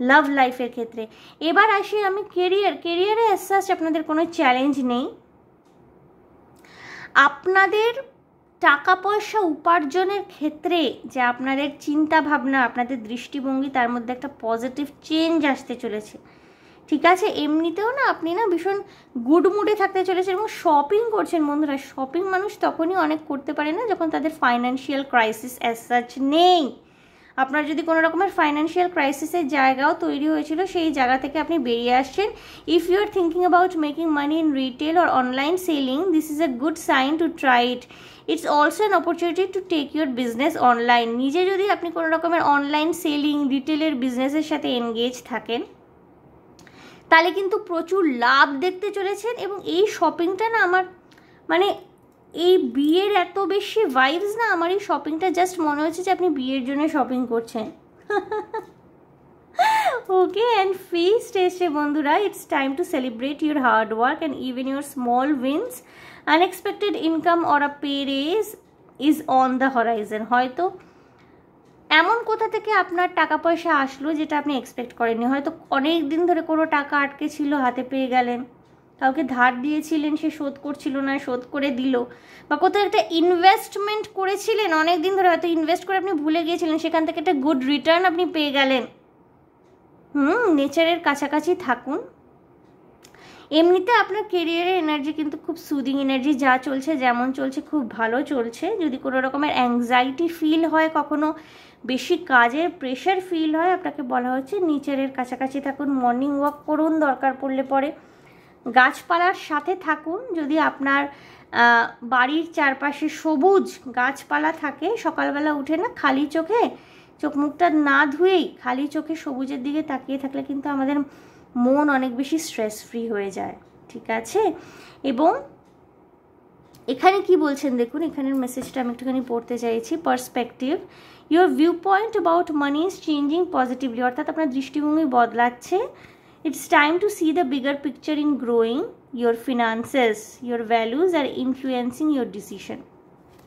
লাভ লাইফের ক্ষেত্রে। এবার আসি আমি কেরিয়ারে অ্যাজ আপনাদের কোনো চ্যালেঞ্জ নেই। আপনাদের টাকা পয়সা উপার্জনের ক্ষেত্রে যে আপনাদের চিন্তা ভাবনা, আপনাদের দৃষ্টিভঙ্গি, তার মধ্যে একটা পজিটিভ চেঞ্জ আসতে চলেছে, ঠিক আছে? এমনিতেও না আপনি না ভীষণ গুড মুডে থাকতে চলেছেন, এবং শপিং করছেন বন্ধুরা। শপিং মানুষ তখনই অনেক করতে পারে না যখন তাদের ফাইন্যান্সিয়াল ক্রাইসিস অ্যাজ সাচ নেই। আপনার যদি কোনো রকমের ফাইন্যান্সিয়াল ক্রাইসিসের জায়গাও তৈরি হয়েছিল, সেই জায়গা থেকে আপনি বেরিয়ে আসছেন। If you are thinking about making money in retail or online selling, this is a good sign to try it. It's also an opportunity to take your business online. নিজে যদি আপনি কোনো রকমের অনলাইন সেলিং, রিটেলের বিজনেসের সাথে এনগেজ থাকেন, তাহলে কিন্তু প্রচুর লাভ দেখতে চলেছেন। এবং এই শপিংটা না আমার মানে এই বিয়ের এত বেশি ভাইবস না, আমার এই শপিংটা জাস্ট মনে হচ্ছে যে আপনি বিয়ের জন্য শপিং করছেন। ওকে, অ্যান্ড ফিস্ট এসে বন্ধুরা, it's time to celebrate your hard work and even your small wins. Unexpected income or a pay raise is on the horizon. হয়তো এমন কোথা থেকে আপনার টাকা পয়সা আসলো যেটা আপনি এক্সপেক্ট করেননি। হয়তো অনেক দিন ধরে কোনো টাকা আটকে ছিল, হাতে পেয়ে গেলেন। কাউকে ধার দিয়েছিলেন, সে শোধ করছিল না, শোধ করে দিল। বা কোথাও একটা ইনভেস্টমেন্ট করেছিলেন অনেক দিন ধরে, হয়তো ইনভেস্ট করে আপনি ভুলে গিয়েছিলেন, সেখান থেকে একটা গুড রিটার্ন আপনি পেয়ে গেলেন। নেচারের কাছাকাছি থাকুন। এমনিতে আপনার কেরিয়ারের এনার্জি কিন্তু খুব সুদিং এনার্জি, যা চলছে যেমন চলছে খুব ভালো চলছে। যদি কোনো রকমের অ্যাংজাইটি ফিল হয়, কখনো বেশি কাজের প্রেশার ফিল হয়, আপনাকে বলা হচ্ছে নেচারের কাছাকাছি থাকুন, মর্নিং ওয়াক করুন, দরকার পড়লে পরে গাছপালার সাথে থাকুন। যদি আপনার বাড়ির চারপাশে সবুজ গাছপালা থাকে, সকালবেলা উঠে না খালি চোখে, চোখ মুখটা না ধুয়েই খালি চোখে সবুজের দিকে তাকিয়ে থাকলে কিন্তু আমাদের মন অনেক বেশি স্ট্রেস ফ্রি হয়ে যায়, ঠিক আছে? এবং এখানে কি বলছেন দেখুন, এখানের মেসেজটা আমি একটুখানি পড়তে চাইছি। Perspective, your view point about money is changing positively. অর্থাৎ আপনার দৃষ্টিভঙ্গি বদলাচ্ছে। It's time to see the bigger picture in growing your finances. Your values are influencing your decision.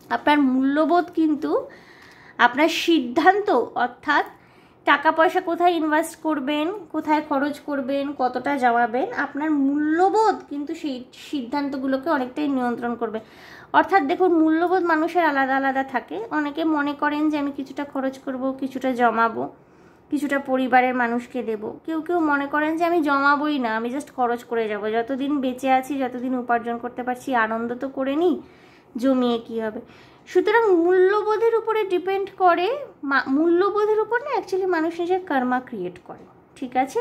আপনার মূল্যবোধ কিন্তু আপনার সিদ্ধান্ত, অর্থাৎ টাকা পয়সা কোথায় ইনভেস্ট করবেন, কোথায় খরচ করবেন, কতটা জমাবেন, আপনার মূল্যবোধ কিন্তু সেই সিদ্ধান্তগুলোকে অনেকটাই নিয়ন্ত্রণ করবে। অর্থাৎ দেখুন, মূল্যবোধ মানুষের আলাদা আলাদা থাকে। অনেকে মনে করেন যে আমি কিছুটা খরচ করব, কিছুটা জমাবো, কিছুটা পরিবারের মানুষকে দেব। কেউ কেউ মনে করেন যে আমি জমাবই না, আমি জাস্ট খরচ করে যাব, যতদিন বেঁচে আছি, যতদিন উপার্জন করতে পারছি, আনন্দ তো করে নিই, জমিয়ে কী হবে। সুতরাং মূল্যবোধের উপরে ডিপেন্ড করে, মূল্যবোধের উপর না অ্যাকচুয়ালি মানুষ নিজের কর্মা ক্রিয়েট করে, ঠিক আছে?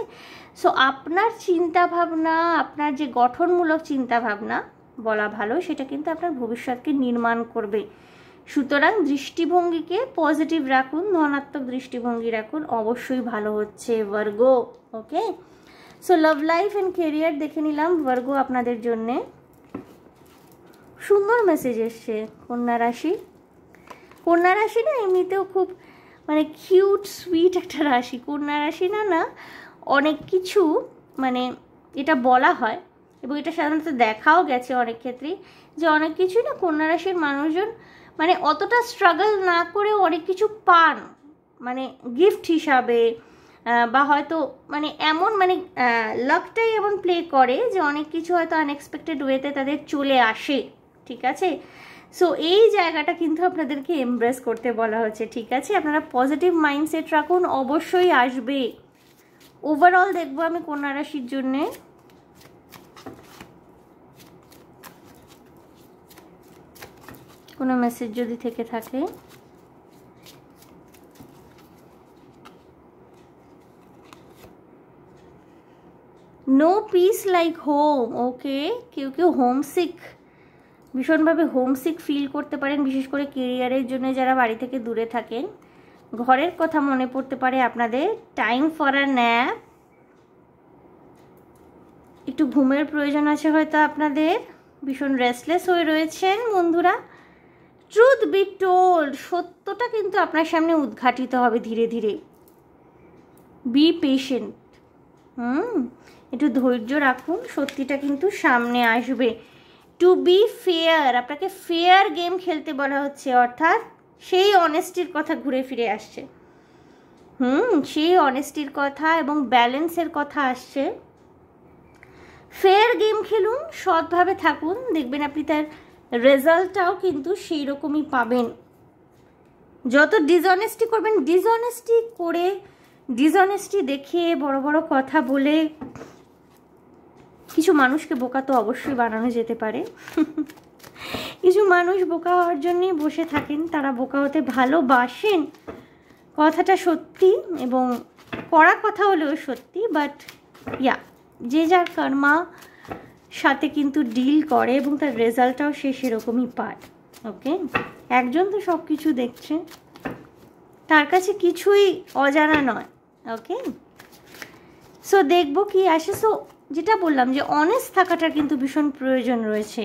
সো আপনার চিন্তাভাবনা, আপনার যে গঠনমূলক চিন্তাভাবনা বলা ভালো, সেটা কিন্তু আপনার ভবিষ্যৎকে নির্মাণ করবে। সুতরাং দৃষ্টিভঙ্গিকে পজিটিভ রাখুন, ধনাত্মক দৃষ্টিভঙ্গি রাখুন, অবশ্যই ভালো হচ্ছে Virgo. Okay, so love life and career দেখে নিলাম ভার্গো আপনাদের জন্যে। সুন্দর মেসেজ এসছে কন্যা রাশি। কন্যা রাশি না এমনিতেও খুব মানে কিউট সুইট একটা রাশি। কন্যা রাশি না অনেক কিছু মানে এটা বলা হয় এবং এটা সাধারণত দেখাও গেছে অনেক ক্ষেত্রেই, যে অনেক কিছুই না কন্যা রাশির মানুষজন মানে অতটা স্ট্রাগল না করে অনেক কিছু পান, মানে গিফট হিসাবে, বা হয়তো মানে এমন মানে লাকটাই এমন প্লে করে যে অনেক কিছু হয়তো আনএক্সপেক্টেড ওয়েতে তাদের চলে আসে, ঠিক আছে? সো এই জায়গাটা কিন্তু আপনাদেরকে এমব্রেস করতে বলা হচ্ছে, ঠিক আছে? আপনারা পজিটিভ মাইন্ডসেট রাখুন, অবশ্যই আসবে। ওভারঅল দেখবো আমি কন্যা রাশির জন্যে। কোনো মেসেজ যদি থেকে থাকে, নো পিস লাইক হোম। ওকে, কেউ কেউ হোমসিক, ভীষণভাবে হোমসিক ফিল করতে পারেন, বিশেষ করে কেরিয়ারের জন্য যারা বাড়ি থেকে দূরে থাকেন। ঘরের কথা মনে পড়তে পারে আপনাদের। টাইম ফর আ ন্যাপ, একটু ঘুমের প্রয়োজন আছে হয়তো আপনাদের। ভীষণ রেস্টলেস হয়ে রয়েছেন বন্ধুরা। ট্রুথ বি টোল্ড, সত্যটা কিন্তু আপনার সামনে উদ্ঘাটিত হবে ধীরে ধীরে। বি পেশেন্ট, একটু ধৈর্য রাখুন, সত্যিটা কিন্তু সামনে আসবে। টু বি ফেয়ার, আপনাকে ফেয়ার গেম খেলতে বলা হচ্ছে, অর্থাৎ সেই অনেস্টির কথা ঘুরে ফিরে আসছে। সেই অনেস্টির কথা এবং ব্যালেন্সের কথা আসছে। ফেয়ার গেম খেলুন, সৎভাবে থাকুন, দেখবেন আপনি তার রেজাল্টটাও কিন্তু সেই রকমই পাবেন। যত ডিসঅনেস্টি করবেন, ডিসঅনেস্টি দেখিয়ে বড় বড় কথা বলে কিছু মানুষকে বোকা তো অবশ্যই বানানো যেতে পারে। কিছু মানুষ বোকা হওয়ার জন্যই বসে থাকেন, তারা বোকা হতে ভালোবাসেন, কথাটা সত্যি এবং কড়া কথা হলেও সত্যি। বাট যে যার কর্মা সাথে কিন্তু ডিল করে এবং তার রেজাল্টটাও সে সেরকমই পায়। ওকে, একজন তো সব কিছু দেখছে, তার কাছে কিছুই অজানা নয়। ওকে, সো দেখবো কি আসে। সো যেটা বললাম যে অনেস্ট থাকাটার কিন্তু ভীষণ প্রয়োজন রয়েছে।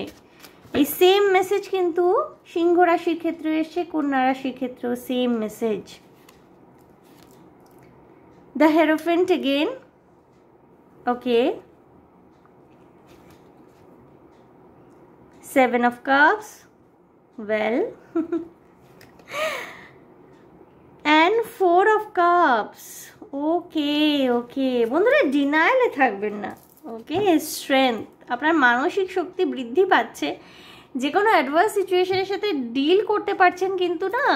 এই সেম মেসেজ কিন্তু সিংহ রাশির ক্ষেত্রে এসছে, কন্যা রাশির ক্ষেত্রেও same message. The hierophant again. Okay, 7 of cups, well, and 4 of cups. Okay বন্ধুরা, ডিনায়ালে থাকবেন না। ওকে, স্ট্রেংথ, আপনার মানসিক শক্তি বৃদ্ধি পাচ্ছে, যে কোনো অ্যাডভার্স সিচুয়েশনের সাথে ডিল করতে পারছেন, কিন্তু না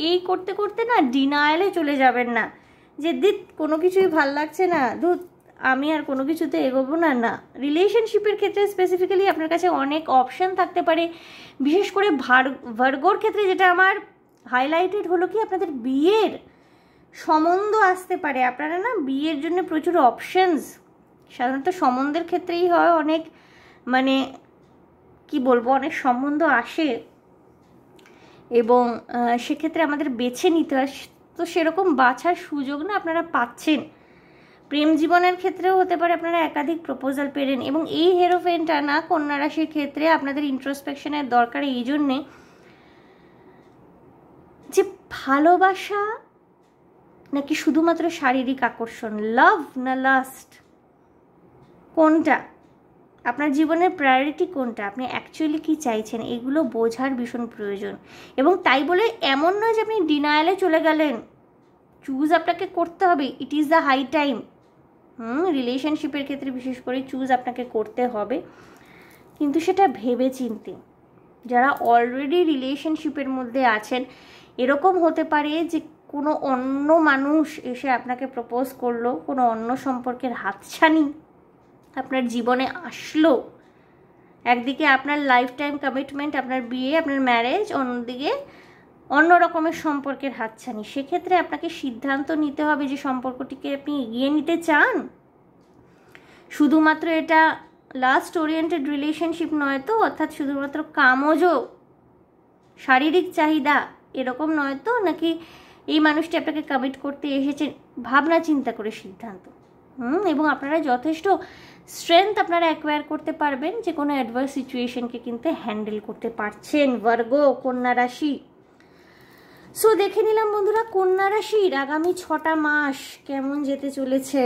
এই করতে করতে না ডিনায়ালে চলে যাবেন না, যে কোনো কিছুই ভাল লাগছে না, আমি আর কোনো কিছুতে এগোবো না। রিলেশনশিপের ক্ষেত্রে স্পেসিফিক্যালি আপনার কাছে অনেক অপশান থাকতে পারে, বিশেষ করে ভার্গোর ক্ষেত্রে যেটা আমার হাইলাইটেড হলো কি, আপনাদের বিয়ের সম্বন্ধ আসতে পারে। আপনারা না বিয়ের জন্য প্রচুর অপশানস, সাধারণত সম্বন্ধের ক্ষেত্রেই হয়, অনেক মানে কি বলবো, অনেক সম্বন্ধ আসে এবং সেক্ষেত্রে আমাদের বেছে নিতে হয়, তো সেরকম বাছার সুযোগ না আপনারা পাচ্ছেন। প্রেম জীবনের ক্ষেত্রেও হতে পারে আপনারা একাধিক প্রপোজাল পেলেন, এবং এই হেরোফেন্টটা না কন্যা রাশির ক্ষেত্রে আপনাদের ইন্ট্রোস্পেকশনের দরকার এই জন্যে যে ভালোবাসা নাকি শুধুমাত্র শারীরিক আকর্ষণ, লাভ না লাস্ট, কোনটা আপনার জীবনের প্রায়োরিটি, কোনটা আপনি অ্যাকচুয়ালি কি চাইছেন, এগুলো বোঝার ভীষণ প্রয়োজন। এবং তাই বলে এমন নয় যে আপনি ডিনায়ালে চলে গেলেন, চুজ আপনাকে করতে হবে। It is the high time. রিলেশনশিপের ক্ষেত্রে বিশেষ করে চুজ আপনাকে করতে হবে, কিন্তু সেটা ভেবে চিনতে। যারা অলরেডি রিলেশনশিপের মধ্যে আছেন, এরকম হতে পারে যে কোনো অন্য মানুষ এসে আপনাকে প্রপোজ করলো, কোনো অন্য সম্পর্কের হাতছানি আপনার জীবনে আসলো, একদিকে আপনার লাইফ টাইম কমিটমেন্ট, আপনার বিয়ে, আপনার ম্যারেজ, অন্যদিকে অন্য রকমের সম্পর্কের হাতছানি। সেক্ষেত্রে আপনাকে সিদ্ধান্ত নিতে হবে যে সম্পর্কটিকে আপনি এগিয়ে নিতে চান। শুধুমাত্র এটা লাস্ট ওরিয়েন্টেড রিলেশনশিপ নয় তো, অর্থাৎ শুধুমাত্র কামজ, শারীরিক চাহিদা এরকম নয় তো, নাকি এই মানুষটি আপনাকে কমিট করতে এসেছে ভাবনা চিন্তা করে সিদ্ধান্ত। এবং আপনারা যথেষ্ট স্ট্রেংথ আপনারা অ্যাকোয়ার করতে পারবেন, যে কোনো অ্যাডভার্স সিচুয়েশনকে কিন্তু হ্যান্ডেল করতে পারছেন। বর্গ, কন্যা রাশি। সো দেখে নিলাম বন্ধুরা কন্যা রাশির আগামী 6টা মাস কেমন যেতে চলেছে।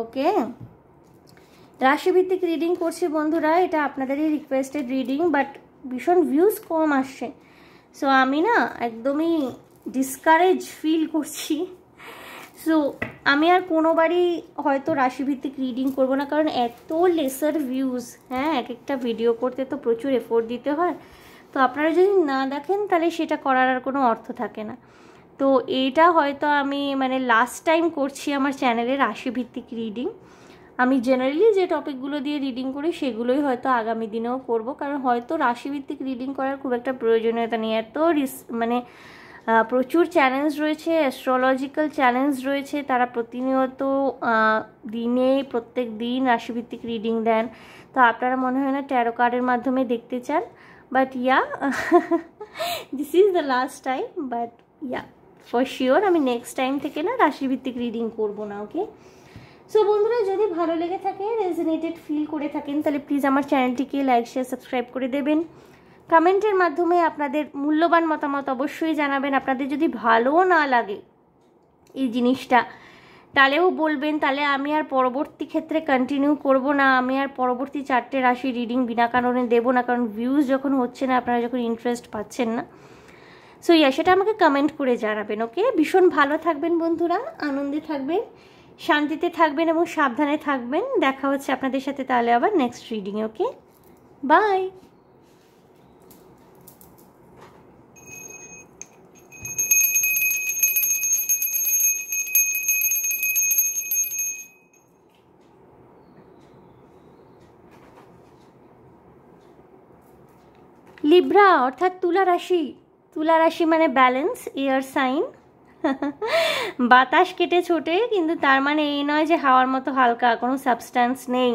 ওকে, রাশিভিত্তিক রিডিং করছি বন্ধুরা, এটা আপনাদেরই রিকোয়েস্টেড রিডিং, বাট ভীষণ ভিউজ কম আসছে। সো আমি না একদমই ডিসকারেজ ফিল করছি। সো আমি আর কোনোবারই হয়তো রাশিভিত্তিক রিডিং করব না, কারণ এত লেসার ভিউজ। হ্যাঁ, এক একটা ভিডিও করতে তো প্রচুর এফোর্ট দিতে হয়, তো আপনারা যদি না দেখেন তাহলে সেটা করার আর কোনো অর্থ থাকে না। তো এইটা হয়তো আমি মানে লাস্ট টাইম করছি আমার চ্যানেলে রাশিভিত্তিক রিডিং। আমি জেনারেলি যে টপিকগুলো দিয়ে রিডিং করি সেগুলোই হয়তো আগামী দিনেও করব, কারণ হয়তো রাশিভিত্তিক রিডিং করার খুব একটা প্রয়োজনীয়তা নেই। এত মানে প্রচুর চ্যালেঞ্জ রয়েছে, অ্যাস্ট্রোলজিক্যাল চ্যালেঞ্জ রয়েছে, তারা প্রতিনিয়ত দিনে প্রত্যেক দিন রাশিভিত্তিক রিডিং দেন। তো আপনারা মনে হয় না ট্যারো কার্ডের মাধ্যমে দেখতে চান, but yeah this is the last time, but yeah for sure আমি নেক্সট টাইম থেকে না রাশিভিত্তিক রিডিং করব না। ওকে, সো বন্ধুরা যদি ভালো লেগে থাকে, রেজোনেটেড ফিল করে থাকেন, তাহলে প্লিজ আমার চ্যানেলটিকে লাইক শেয়ার সাবস্ক্রাইব করে দেবেন। কমেন্টের মাধ্যমে আপনাদের মূল্যবান মতামত অবশ্যই জানাবেন। আপনাদের যদি ভালোও না লাগে এই জিনিসটা তাহলেও বলবেন, তাহলে আমি আর পরবর্তী ক্ষেত্রে কন্টিনিউ করব না। আমি আর পরবর্তী 4টে রাশি রিডিং বিনা কারণে দেবো না, কারণ ভিউজ যখন হচ্ছে না, আপনারা যখন ইন্টারেস্ট পাচ্ছেন না। সো ইয়া, সেটা আমাকে কমেন্ট করে জানাবেন। ওকে, ভীষণ ভালো থাকবেন বন্ধুরা, আনন্দে থাকবেন, শান্তিতে থাকবেন এবং সাবধানে থাকবেন। দেখা হচ্ছে আপনাদের সাথে তাহলে আবার নেক্সট রিডিংয়ে। Okay, bye. লিব্রা অর্থাৎ তুলা রাশি। তুলা রাশি মানে ব্যালেন্স, এয়ার সাইন। বাতাস কেটে ছোটে, কিন্তু তার মানে এই নয় যে হাওয়ার মতো হালকা, কোনো সাবস্ট্যান্স নেই।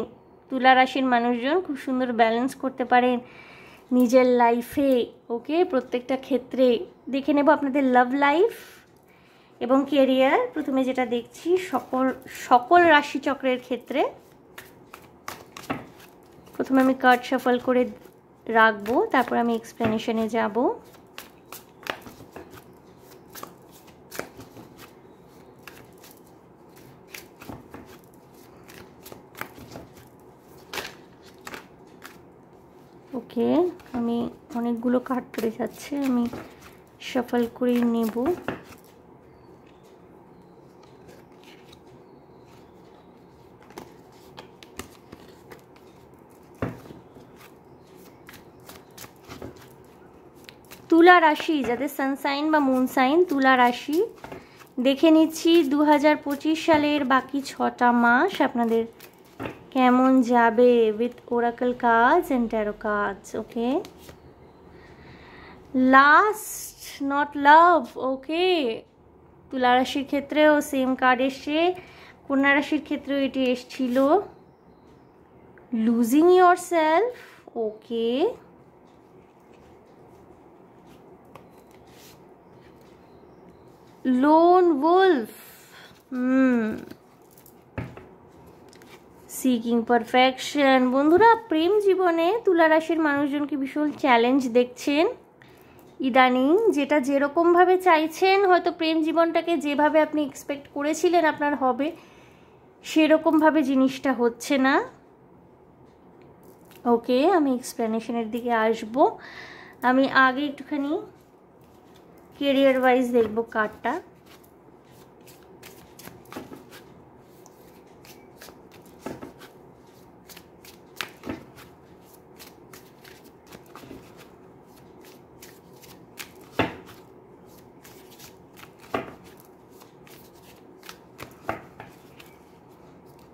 তুলা রাশির মানুষজন খুব সুন্দর ব্যালেন্স করতে পারেন নিজের লাইফে। ওকে, প্রত্যেকটা ক্ষেত্রে দেখে নেব আপনাদের লাভ লাইফ এবং কেরিয়ার। প্রথমে যেটা দেখছি সকল রাশিচক্রের ক্ষেত্রে, প্রথমে আমি কার্ড শাফল করে রাখবো, তারপর আমি এক্সপ্লেনেশনে যাব। ওকে, আমি অনেকগুলো কার্ড পড়ে যাচ্ছে, আমি শাফল করে নেব। তুলা রাশি, যাদের সানসাইন বা মুন সাইন তুলা রাশি, দেখে নিচ্ছি 2025 সালের বাকি 6টা মাস আপনাদের কেমন যাবে with oracle cards and tarot cards. Okay, last not love. Okay, তুলা রাশির ক্ষেত্রেও সেম কার্ড এসছে, কন্যা রাশির ক্ষেত্রেও এটি এসছিল losing your self. Okay, loan wolf, seeking perfection. বন্ধুরা, প্রেম জীবনে তুলা রাশির মানুষজনকে ভীষণ চ্যালেঞ্জ দেখছেন ইদানিং, যেটা যেরকমভাবে চাইছেন, হয়তো প্রেম জীবনটাকে যেভাবে আপনি এক্সপেক্ট করেছিলেন আপনার হবে, সেরকমভাবে জিনিসটা হচ্ছে না। ওকে, আমি এক্সপ্লেনেশনের দিকে আসবো। আমি আগে একটুখানি কেরিয়ার ওয়াইজ দেখবো কার্ডটা।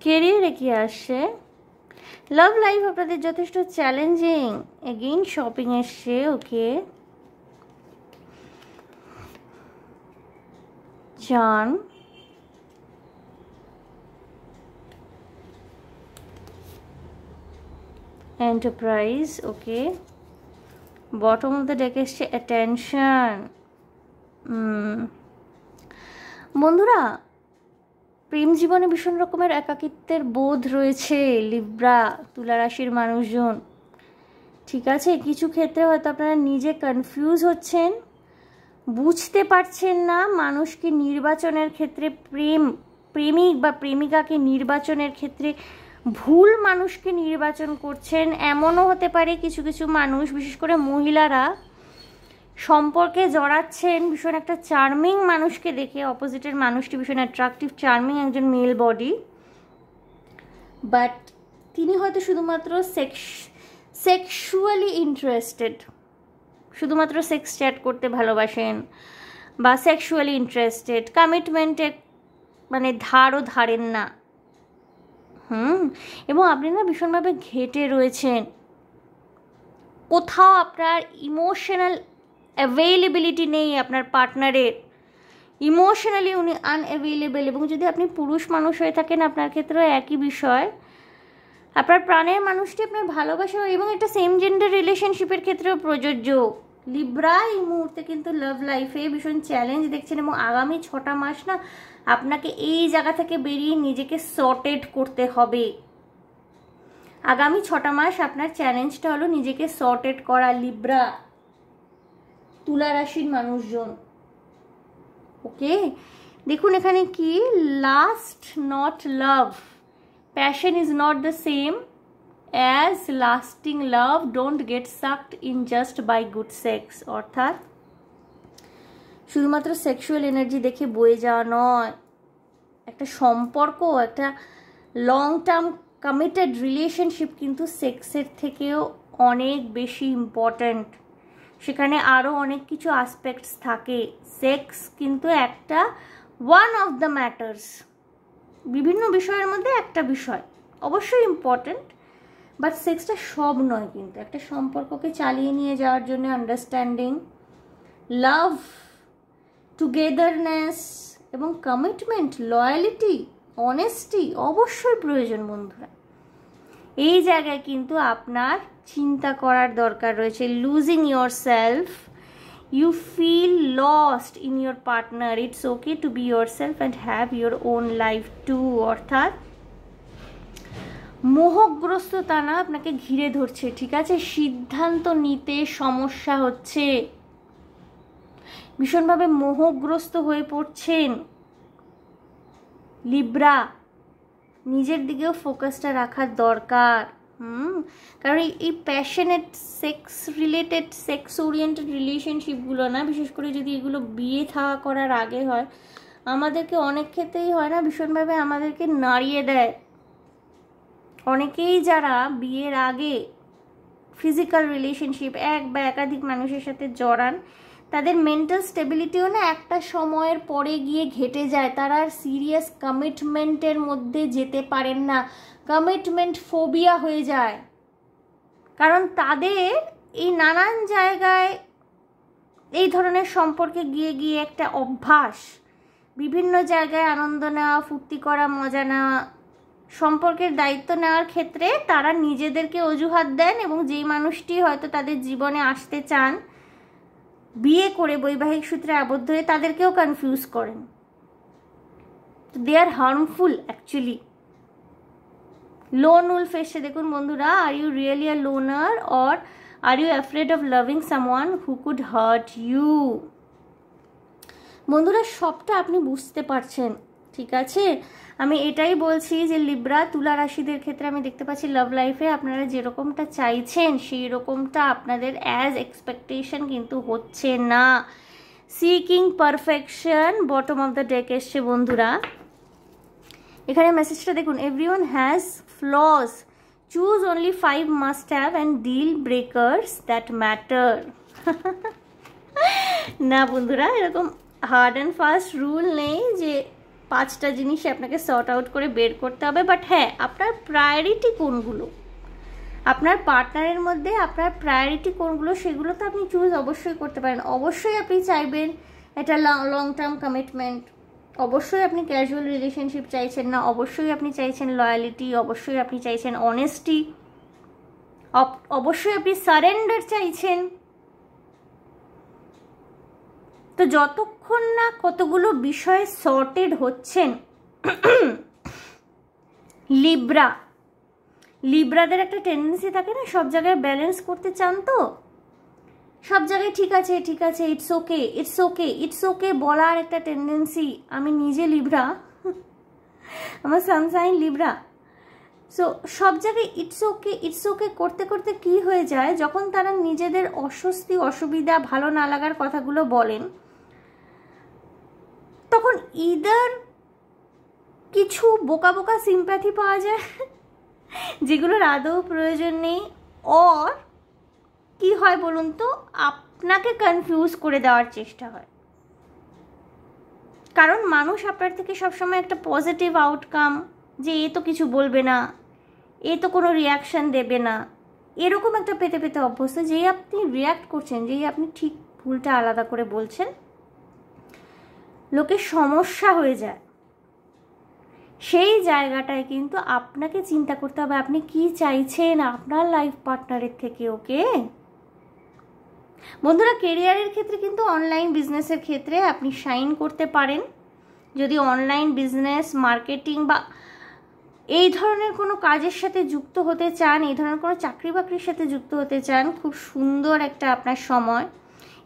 কেরিয়ারে কি আসছে? লাভ লাইফ আপনাদের যথেষ্ট চ্যালেঞ্জিং। এগেইন শপিং এসছে, ওকে। চান, enterprise, okay. Bottom of the deck এসছে অ্যাটেনশন। বন্ধুরা, প্রেম জীবনে ভীষণ রকমের একাকিত্বের বোধ রয়েছে লিব্রা তুলা রাশির মানুষজন, ঠিক আছে। কিছু ক্ষেত্রে হয়তো আপনারা নিজে কনফিউজ হচ্ছেন, বুঝতে পারছেন না মানুষকে নির্বাচনের ক্ষেত্রে, প্রেমিক বা প্রেমিকাকে নির্বাচনের ক্ষেত্রে ভুল মানুষকে নির্বাচন করছেন। এমনও হতে পারে কিছু কিছু মানুষ, বিশেষ করে মহিলারা, সম্পর্কে জড়াচ্ছেন ভীষণ একটা চার্মিং মানুষকে দেখে, অপোজিটের মানুষটি ভীষণ অ্যাট্রাকটিভ চার্মিং একজন মেল বডি, বাট তিনি হয়তো শুধুমাত্র সেক্সুয়ালি ইন্টারেস্টেড, শুধুমাত্র সেক্স চ্যাট করতে ভালোবাসেন বা সেক্সুয়ালি ইন্টারেস্টেড, কমিটমেন্টে মানে ধারও ধারেন না। এবং আপনি না ভীষণভাবে ঘেটে রয়েছেন, কোথাও আপনার ইমোশনাল অ্যাভেইলেবিলিটি নেই আপনার পার্টনারের, ইমোশনালি উনি আনঅ্যাভেলেবেল। এবং যদি আপনি পুরুষ মানুষ হয়ে থাকেন, আপনার ক্ষেত্রেও একই বিষয়, আপনার প্রাণের মানুষটি আপনার ভালোবাসা, এবং এটা সেম জেন্ডার রিলেশনশিপের ক্ষেত্রেও প্রযোজ্য। লিব্রা এই মুহূর্তে কিন্তু লাভ লাইফে ভীষণ চ্যালেঞ্জ দেখছেন, এবং আগামী 6টা মাস না আপনাকে এই জায়গা থেকে বেরিয়ে নিজেকে সর্টেড করতে হবে। আগামী 6টা মাস আপনার চ্যালেঞ্জটা হলো নিজেকে সর্টেড করা লিব্রা তুলা রাশির মানুষজন, ওকে। দেখুন এখানে কি, last not love, passion is not the same as lasting love, don't get সাকড in just bye good sex. অর্থাৎ শুধুমাত্র সেক্সুয়াল এনার্জি দেখে বয়ে যাওয়া নয়, একটা সম্পর্ক, একটা লং টার্ম কমিটেড রিলেশনশিপ কিন্তু সেক্সের থেকেও অনেক বেশি ইম্পর্ট্যান্ট। সেখানে আরও অনেক কিছু আসপেক্টস থাকে, সেক্স কিন্তু একটা ওয়ান অফ দ্য ম্যাটার্স, বিভিন্ন বিষয়ের মধ্যে একটা বিষয়, অবশ্যই ইম্পর্ট্যান্ট, বাট সেক্সটা সব নয়। কিন্তু একটা সম্পর্ককে চালিয়ে নিয়ে যাওয়ার জন্য আন্ডারস্ট্যান্ডিং, লাভ, টুগেদারনেস এবং কমিটমেন্ট, লয়ালিটি, অনেস্টি অবশ্যই প্রয়োজন বন্ধুরা। এই জায়গায় কিন্তু আপনার চিন্তা করার দরকার রয়েছে। Losing yourself, you feel lost in your partner, it's okay to be yourself and have your own life too. অর্থাৎ মোহগ্রস্ততা না আপনাকে ঘিরে ধরছে, ঠিক আছে। সিদ্ধান্ত নিতে সমস্যা হচ্ছে, ভীষণভাবে মোহগ্রস্ত হয়ে পড়ছেন লিব্রা। নিজের দিকেও ফোকাসটা রাখার দরকার, কারণ এই passionate sex related, sex oriented রিলেশনশিপগুলো না, বিশেষ করে যদি এগুলো বিয়ে থাকা করার আগে হয়, আমাদেরকে অনেক ক্ষেত্রেই হয় না ভীষণভাবে আমাদেরকে নাড়িয়ে দেয়। অনেকেই যারা বিয়ের আগে ফিজিক্যাল রিলেশনশিপ এক বা একাধিক মানুষের সাথে জড়ান, তাদের মেন্টাল স্টেবিলিটিও না একটা সময়ের পরে গিয়ে ঘেটে যায়, তারা আর সিরিয়াস কমিটমেন্টের মধ্যে যেতে পারেন না, কমিটমেন্ট ফোবিয়া হয়ে যায়। কারণ তাদের এই নানান জায়গায় এই ধরনের সম্পর্কে গিয়ে গিয়ে একটা অভ্যাস, বিভিন্ন জায়গায় আনন্দ নেওয়া, ফুর্তি করা, মজা নেওয়া, সম্পর্কের দায়িত্ব নেওয়ার ক্ষেত্রে তারা নিজেদেরকে অজুহাত দেন, এবং যেই মানুষটি হয়তো তাদের জীবনে আসতে চান বিয়ে করে বৈবাহিক সূত্রে আবদ্ধ হয়ে, তাদেরকেও কনফিউজ করেন। They are harmful actually. Lone wolf এসে দেখুন বন্ধুরা, are you really a loner or are you afraid of loving someone who could hurt you. বন্ধুরা সবটা আপনি বুঝতে পারছেন, ঠিক আছে। আমি এটাই বলছি যে লিব্রা তুলা রাশিদের ক্ষেত্রে আমি দেখতে পাচ্ছি লাভ লাইফে আপনারা যেরকমটা চাইছেন সেই রকমটা আপনাদের অ্যাজ এক্সপেকটেশন কিন্তু হচ্ছে না। Seeking perfection, bottom of the deck এসছে বন্ধুরা। এখানে মেসেজটা দেখুন, everyone has flaws, choose only 5 must have and deal breakers that matter. না বন্ধুরা, এরকম হার্ড অ্যান্ড ফাস্ট রুল নেই যে 5টা জিনিস আপনাকে সর্ট আউট করে বের করতে হবে, বাট হ্যাঁ আপনার প্রায়োরিটি কোনগুলো আপনার পার্টনারের মধ্যে আপনার প্রায়োরিটি কোনগুলো সেগুলো তো আপনি চুজ অবশ্যই করতে পারেন। অবশ্যই আপনি চাইবেন এটা লং টার্ম কমিটমেন্ট, অবশ্যই আপনি ক্যাজুয়াল রিলেশনশিপ চাইছেন না, অবশ্যই আপনি চাইছেন লয়ালিটি, অবশ্যই আপনি চাইছেন অনেস্টি, অবশ্যই আপনি সারেন্ডার চাইছেন। তো যতক্ষণ না কতগুলো বিষয়ে সর্টেড হচ্ছেন, লিব্রাদের একটা টেন্ডেন্সি থাকে না সব জায়গায় ব্যালেন্স করতে চান, তো সব জায়গায় ঠিক আছে ঠিক আছে, it's okay it's okay it's okay বলার একটা টেন্ডেন্সি। আমি নিজে লিব্রা, আমার সানসাইন লিব্রা। সো সব জায়গায় ইটস ওকে করতে করতে কি হয়ে যায়, যখন তারা নিজেদের অস্বস্তি অসুবিধা ভালো না লাগার কথাগুলো বলেন, তখন ইদার কিছু বোকা বোকা সিম্প্যাথি পাওয়া যায় যেগুলোর আদৌ প্রয়োজন নেই, অর কি হয় বলুন তো, আপনাকে কনফিউজ করে দেওয়ার চেষ্টা হয়। কারণ মানুষ আপনার থেকে সবসময় একটা পজিটিভ আউটকাম, যে এ তো কিছু বলবে না, এ তো কোনো রিয়াকশান দেবে না, এরকম একটা পেতে পেতে অভ্যস্ত। যেই আপনি রিয়াক্ট করছেন, যেই আপনি ঠিক ভুলটা আলাদা করে বলছেন, লোকের সমস্যা হয়ে যায়। সেই জায়গাটায় কিন্তু আপনাকে চিন্তা করতে হবে আপনি কি চাইছেন আপনার লাইফ পার্টনারের থেকে। ওকে বন্ধুরা, কেরিয়ারের ক্ষেত্রে কিন্তু অনলাইন বিজনেসের ক্ষেত্রে আপনি শাইন করতে পারেন। যদি অনলাইন বিজনেস মার্কেটিং বা এই ধরনের কোনো কাজের সাথে যুক্ত হতে চান, এই ধরনের কোনো চাকরি বাকরির সাথে যুক্ত হতে চান, খুব সুন্দর একটা আপনার সময়।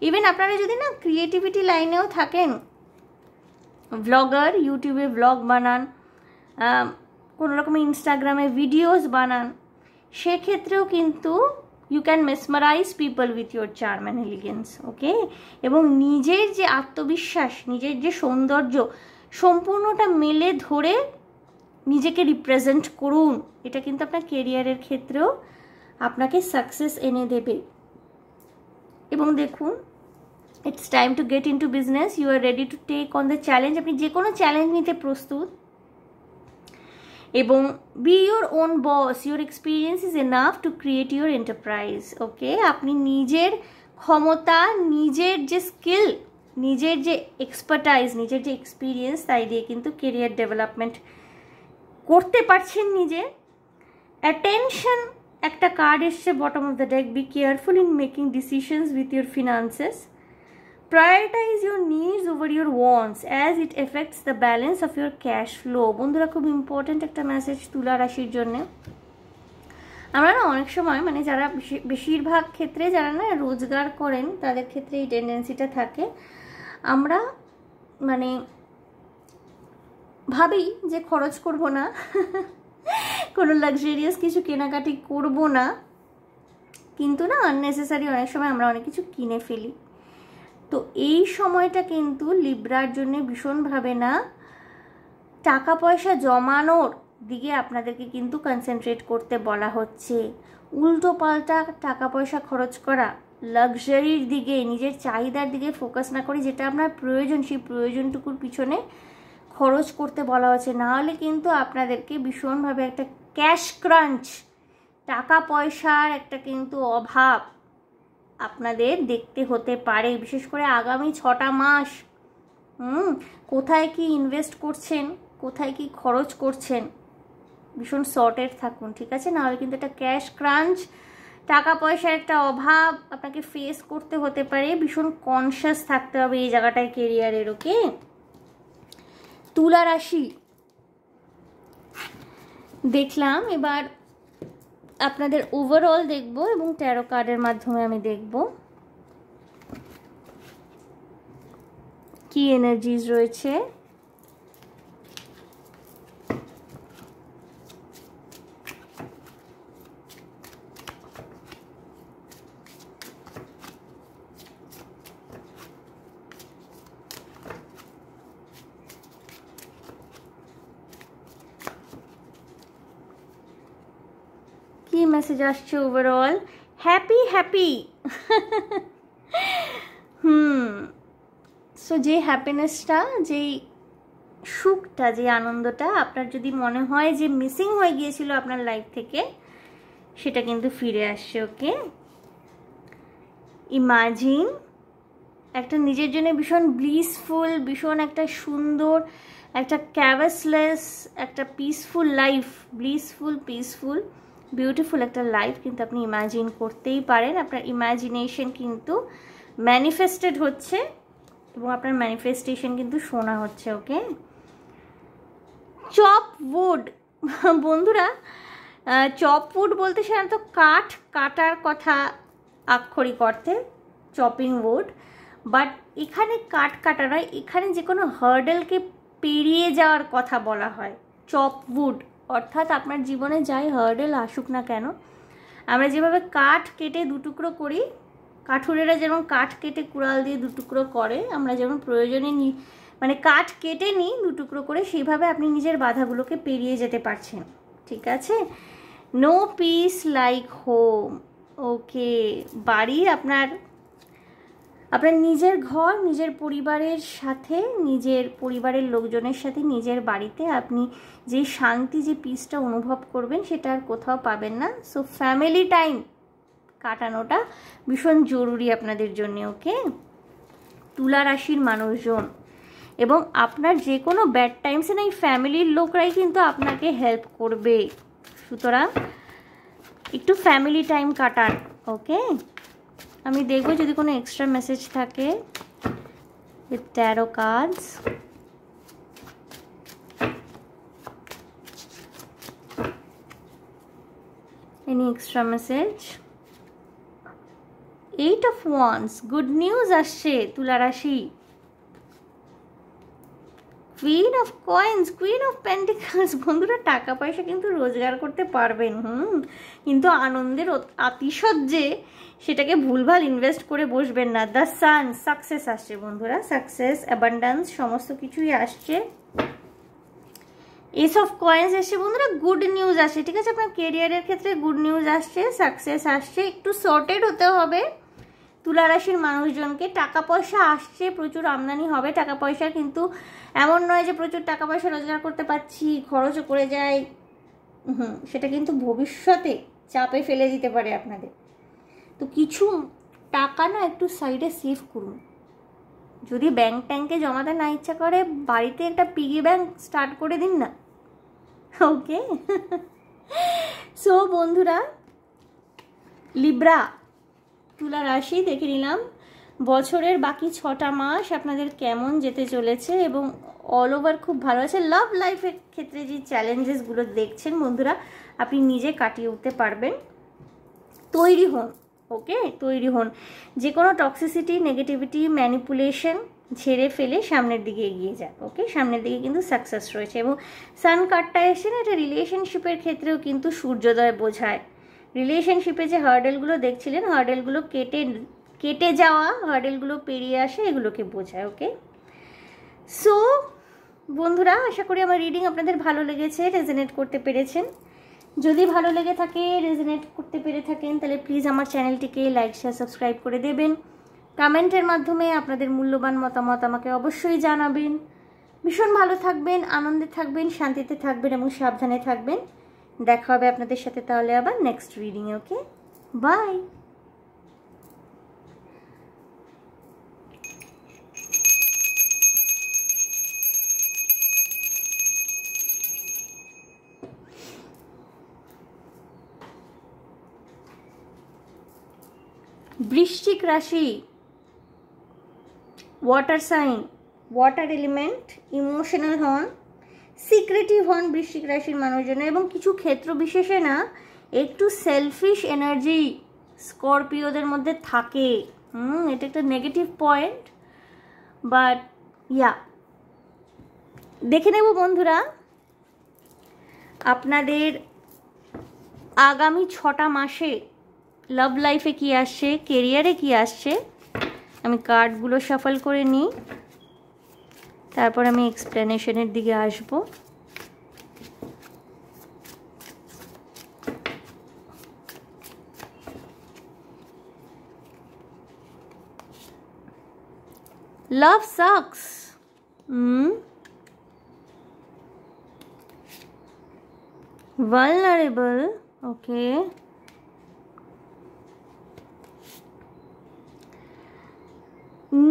ইভেন আপনারা যদি না ক্রিয়েটিভিটি লাইনেও থাকেন, ব্লগার, ইউটিউবে ব্লগ বানান, কোনো রকমের ইনস্টাগ্রামে ভিডিওস বানান, সেক্ষেত্রেও কিন্তু you can mesmerize people with your charm and elegance. Okay, এবং নিজের যে আত্মবিশ্বাস, নিজের যে সৌন্দর্য, সম্পূর্ণটা মেলে ধরে নিজেকে রিপ্রেজেন্ট করুন। এটা কিন্তু আপনার কেরিয়ারের ক্ষেত্রেও আপনাকে সাকসেস এনে দেবে। এবং দেখুন, it's time to get into business, you are ready to take on the challenge. আপনি যে কোনো চ্যালেঞ্জ নিতে প্রস্তুত। এবং be your own boss, your experience is enough to create your enterprise. Okay, আপনি নিজের ক্ষমতা, নিজের যে স্কিল, নিজের যে এক্সপার্টাইজ, নিজের যে এক্সপিরিয়েন্স, তাই দিয়ে কিন্তু কেরিয়ার ডেভেলপমেন্ট করতে পারছেন নিজে। অ্যাটেনশন একটা কার্ড এসছে bottom of the deck. Be careful in making decisions with your finances. Prioritize your needs over your wants as it affects the balance of your cash flow. বন্ধুরা, খুব ইম্পর্টেন্ট একটা মেসেজ তুলা রাশির জন্য। আমরা না অনেক সময় মানে যারা বেশিরভাগ ক্ষেত্রে যারা না রোজগার করেন, তাদের ক্ষেত্রে এই টেন্ডেন্সিটা থাকে। আমরা মানে ভাবি যে খরচ করব না, কোনো লাক্সারিয়াস কিছু কেনাকাটি করব না, কিন্তু না আননেসেসারি অনেক সময় আমরা অনেক কিছু কিনে ফেলি। তো এই সময়টা কিন্তু লিব্রার জন্য ভীষণভাবে না টাকা পয়সা জমানোর দিকে আপনাদেরকে কিন্তু কনসেন্ট্রেট করতে বলা হচ্ছে। উল্টো পাল্টা টাকা পয়সা খরচ করা, লাক্সারির দিকে, নিজের চাহিদার দিকে ফোকাস না করে যেটা আপনার প্রয়োজন, সেই প্রয়োজনটুকুর পিছনে খরচ করতে বলা হচ্ছে। নাহলে কিন্তু আপনাদেরকে ভীষণভাবে একটা ক্যাশ ক্রাঞ্চ, টাকা পয়সার একটা কিন্তু অভাব আপনাদের দেখতে হতে পারে। বিশেষ করে আগামী 6টা মাস কোথায় কি ইনভেস্ট করছেন, কোথায় কি খরচ করছেন, ভীষণ সর্টেড থাকুন, ঠিক আছে? নাহলে কিন্তু একটা ক্যাশ ক্রাঞ্চ, টাকা পয়সার একটা অভাব আপনাকে ফেস করতে হতে পারে। ভীষণ কনসিয়াস থাকতে হবে এই জায়গাটায় কেরিয়ারের। ওকে, তুলা রাশি দেখলাম, এবার আপনাদের ওভারঅল দেখব এবং ট্যারো কার্ডের মাধ্যমে আমি দেখব কি এনার্জিজ রয়েছে। কি মেসেজ আসছে ওভারঅল? Happy happy. সো যে হ্যাপিনেসটা, যেই সুখটা, যে আনন্দটা আপনার যদি মনে হয় যে মিসিং হয়ে গিয়েছিল আপনার লাইফ থেকে, সেটা কিন্তু ফিরে আসছে। ওকে, ইমাজিন একটা নিজের জন্য ভীষণ ব্লিসফুল, ভীষণ একটা সুন্দর, একটা ক্যাভাসলেস, একটা peaceful life, blissful, peaceful, beautiful একটা লাইফ কিন্তু আপনি ইমাজিন করতেই পারেন। আপনার ইমাজিনেশন কিন্তু ম্যানিফেস্টেড হচ্ছে এবং আপনার ম্যানিফেস্টেশন কিন্তু শোনা হচ্ছে। ওকে, চপ উড বন্ধুরা, চপ উড বলতে সাধারণত কাঠ কাটার কথা আক্ষরিক অর্থে, চপিং উড, বাট এখানে কাঠ কাটা নয়, এখানে যে কোনো হার্ডেলকে পেরিয়ে যাওয়ার কথা বলা হয়। চপ উড অর্থাৎ আপনার জীবনে যাই হার্ডেল আসুক না কেন, আমরা যেভাবে কাঠ কেটে দুটুকরো করি, কাঠুরেরা যেমন কাঠ কেটে কুড়াল দিয়ে দুটুকরো করে, আমরা যেমন প্রয়োজনে মানে কাঠ কেটে নিই দুটুকরো করে, সেইভাবে আপনি নিজের বাধাগুলোকে পেরিয়ে যেতে পারছেন। ঠিক আছে, নো পিস লাইক হোম। ওকে, বাড়ি আপনার নিজের ঘর, নিজের পরিবারের সাথে, নিজের পরিবারের লোকজনের সাথে, নিজের বাড়িতে আপনি যে শান্তি, যে পিসটা অনুভব করবেন সেটা আর কোথাও পাবেন না। সো ফ্যামিলি টাইম কাটানোটা ভীষণ জরুরি আপনাদের জন্য। ওকে, তুলা রাশির মানুষজন এবং আপনার যে কোনো ব্যাড টাইমসে না, এই ফ্যামিলির লোকরাই কিন্তু আপনাকে হেল্প করবে। সুতরাং একটু ফ্যামিলি টাইম কাটান। ওকে, আমি দেখব যদি কোনো এক্সট্রা মেসেজ থাকে with taro cards. Any extra message? 8 of Wands, good news আসছে তুলা রাশি। Queen of coins, queen of pentacles, বন্ধুরা টাকা পয়সা কিন্তু রোজগার করতে পারবেন, কিন্তু আনন্দের আতিশয্যে সেটাকে ভুলভাল ইনভেস্ট করে বসবেন না। দ্য সান, সাকসেস আসছে বন্ধুরা, সাকসেস, অ্যাবান্ডান্স, সমস্ত কিছুই আসছে। এস অফ কয়েন্স এসছে বন্ধুরা, গুড নিউজ আসছে। ঠিক আছে, আপনার কেরিয়ারের ক্ষেত্রে গুড নিউজ আসছে, সাকসেস আসছে। একটু সর্টেড হতে হবে তুলা রাশির মানুষজনকে। টাকা পয়সা আসছে, প্রচুর আমদানি হবে টাকা পয়সা, কিন্তু এমন নয় যে প্রচুর টাকা পয়সা রোজগার করতে পারছি, খরচও করে যাই, সেটা কিন্তু ভবিষ্যতে চাপে ফেলে দিতে পারে আপনাদের। তো কিছু টাকা না একটু সাইডে সেভ করুন। যদি ব্যাংক ট্যাঙ্কে জমাতে না ইচ্ছা করে, বাড়িতে একটা পিগি ব্যাংক স্টার্ট করে দিন না। ওকে, সো বন্ধুরা, লিব্রা তুলা রাশি দেখে নিলাম বছরের বাকি 6টা মাস আপনাদের কেমন যেতে চলেছে এবং অল ওভার খুব ভালো আছে। লাভ লাইফের ক্ষেত্রে যে চ্যালেঞ্জেসগুলো দেখছেন বন্ধুরা, আপনি নিজে কাটিয়ে উঠতে পারবেন। তৈরি হন। ওকে, তৈরি হন। যে কোনো টক্সিসিটি, নেগেটিভিটি, ম্যানিপুলেশন ঝেড়ে ফেলে সামনের দিকে এগিয়ে যান। ওকে, সামনের দিকে কিন্তু সাকসেস রয়েছে। এবং সান কার্ডটা এসে না, এটা রিলেশনশিপের ক্ষেত্রেও কিন্তু সূর্যোদয় বোঝায়। রিলেশনশিপে যে হার্ডেলগুলো দেখছিলেন, হার্ডেলগুলো কেটে যাওয়া, হার্ডেলগুলো পেরিয়ে আসে, এগুলোকে বোঝায়। ওকে, সো বন্ধুরা, আশা করি আমার রিডিং আপনাদের ভালো লেগেছে, রেজোনেট করতে পেরেছেন। যদি ভালো লেগে থাকে, রেজোনেট করতে পেরে থাকেন, তাহলে প্লিজ আমার চ্যানেলটিকে লাইক, শেয়ার, সাবস্ক্রাইব করে দেবেন। কমেন্টের মাধ্যমে আপনাদের মূল্যবান মতামত আমাকে অবশ্যই জানাবেন। ভীষণ ভালো থাকবেন, আনন্দে থাকবেন, শান্তিতে থাকবেন এবং সাবধানে থাকবেন। দেখা হবে আপনাদের সাথে তাহলে আবার নেক্সট রিডিংয়ে। Okay, bye. বৃশ্চিক রাশি, water sign, water element, emotional হন, সিক্রেটিভ হন বৃশ্চিক রাশির মানুষজন, এবং কিছু ক্ষেত্র বিশেষে না একটু সেলফিশ এনার্জি স্করপিওদের মধ্যে থাকে। এটা একটা নেগেটিভ পয়েন্ট, বাট ইয়া, দেখে নেব বন্ধুরা আপনাদের আগামী 6টা মাসে লাভ লাইফে কি আসছে, কেরিয়ারে কি আসছে। আমি কার্ডগুলো শাফল করে নিই, তারপর আমি এক্সপ্লেনেশনের দিকে আসব। Love sucks, vulnerable, okay,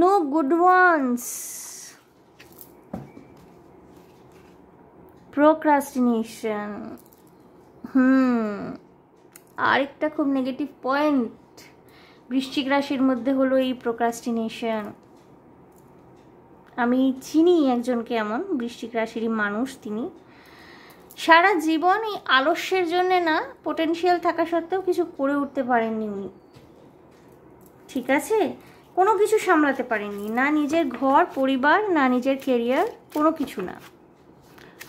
no good ones, procrastination. আরেকটা খুব নেগেটিভ পয়েন্ট বৃশ্চিক রাশির মধ্যে হলো এই প্রোক্রাস্টিনেশন। আমি চিনি একজনকে এমন বৃশ্চিক রাশিরই মানুষ, তিনি সারা জীবন এই আলস্যের জন্যে না, পোটেনশিয়াল থাকা সত্ত্বেও কিছু করে উঠতে পারেননি উনি, ঠিক আছে, কোনো কিছু সামলাতে পারেননি, না নিজের ঘর পরিবার, না নিজের কেরিয়ার, কোনো কিছু না।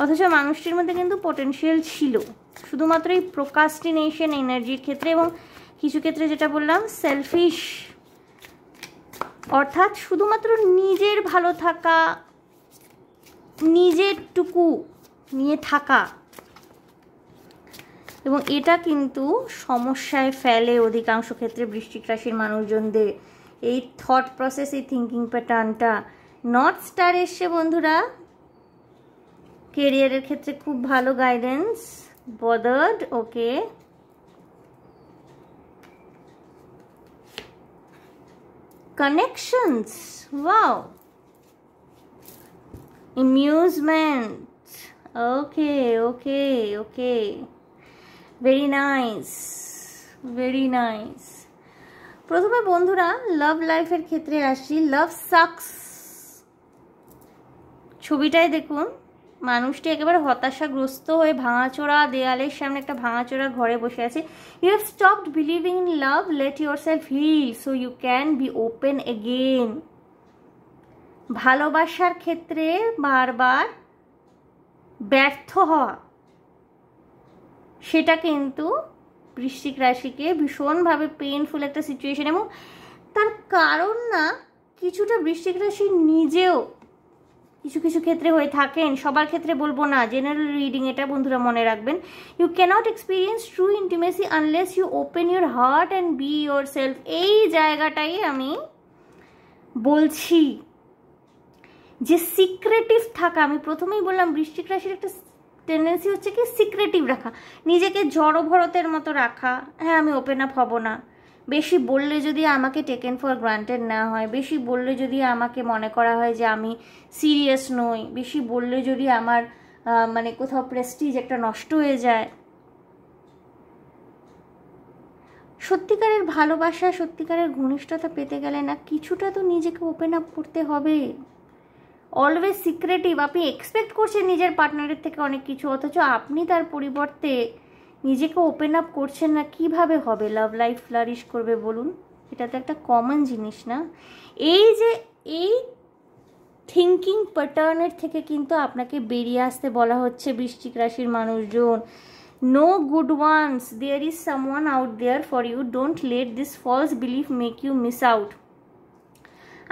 অথচ মানুষটির মধ্যে কিন্তু পোটেনশিয়াল ছিল, শুধুমাত্র এই প্রোক্রাস্টিনেশন এনার্জির ক্ষেত্রে, এবং কিছু ক্ষেত্রে যেটা বললাম সেলফিশ, অর্থাৎ শুধুমাত্র নিজের ভালো থাকা, নিজেরটুকু নিয়ে থাকা, এবং এটা কিন্তু সমস্যায় ফেলে অধিকাংশ ক্ষেত্রে বৃশ্চিক রাশির মানুষজনদের। এই থট প্রসেস, এই থিঙ্কিং প্যাটার্নটা। নর্থ স্টার এসছে বন্ধুরা, কেরিয়ারের ক্ষেত্রে খুব ভালো গাইডেন্স। বদার্ড, ওকে, connections, wow, amusement, okay, very nice, very nice. প্রথমে বন্ধুরা লাভ লাইফের ক্ষেত্রে আসি। লাভ সাকস ছবিটায় দেখুন, মানুষটি একেবারে হতাশাগ্রস্ত হয়ে ভাঙাচোরা দেয়ালের সামনে একটা ভাঙাচোরা ঘরে বসে আছে। You have stopped believing in love, let yourself heal so you can be open again. ভালোবাসার ক্ষেত্রে বারবার ব্যর্থ হওয়া, সেটা কিন্তু বৃশ্চিক রাশিকে ভীষণভাবে পেইনফুল একটা সিচুয়েশন, এবং তার কারণ না কিছুটা বৃশ্চিক রাশি নিজেও কিছু কিছু ক্ষেত্রে হয়ে থাকেন, সবার ক্ষেত্রে বলবো না, জেনারেল রিডিং এটা বন্ধুরা মনে রাখবেন। You can't experience true intimacy unless you open your heart and be yourself. এই জায়গাটাই আমি বলছি যে সিক্রেটিভ থাকা। আমি প্রথমেই বললাম বৃশ্চিক রাশির একটা টেন্ডেন্সি হচ্ছে কি সিক্রেটিভ রাখা, নিজেকে জড়ভরতের মতো রাখা। হ্যাঁ, আমি ওপেন আপ হব না, বেশি বললে যদি আমাকে টেকেন ফর গ্রান্টেড না হয়, বেশি বললে যদি আমাকে মনে করা হয় যে আমি সিরিয়াস নই, বেশি বললে যদি আমার মানে কোথাও প্রেস্টিজ একটা নষ্ট হয়ে যায়। সত্যিকারের ভালোবাসা, সত্যিকারের ঘনিষ্ঠতা পেতে গেলে না কিছুটা তো নিজেকে ওপেন আপ করতে হবে। অলওয়েজ সিক্রেটিভ, আপনি এক্সপেক্ট করছেন নিজের পার্টনারের থেকে অনেক কিছু, অথচ আপনি তার পরিবর্তে নিজেকে ওপেন আপ করছেন না, কিভাবে হবে লাভ লাইফ ফ্লারিশ করবে বলুন? এটা তো একটা কমন জিনিস না? এই যে এই থিঙ্কিং প্যাটার্নের থেকে কিন্তু আপনাকে বেরিয়ে আসতে বলা হচ্ছে বৃশ্চিক রাশির মানুষজন। No good ones, there is someone out there for you, don't let this false belief make you miss out.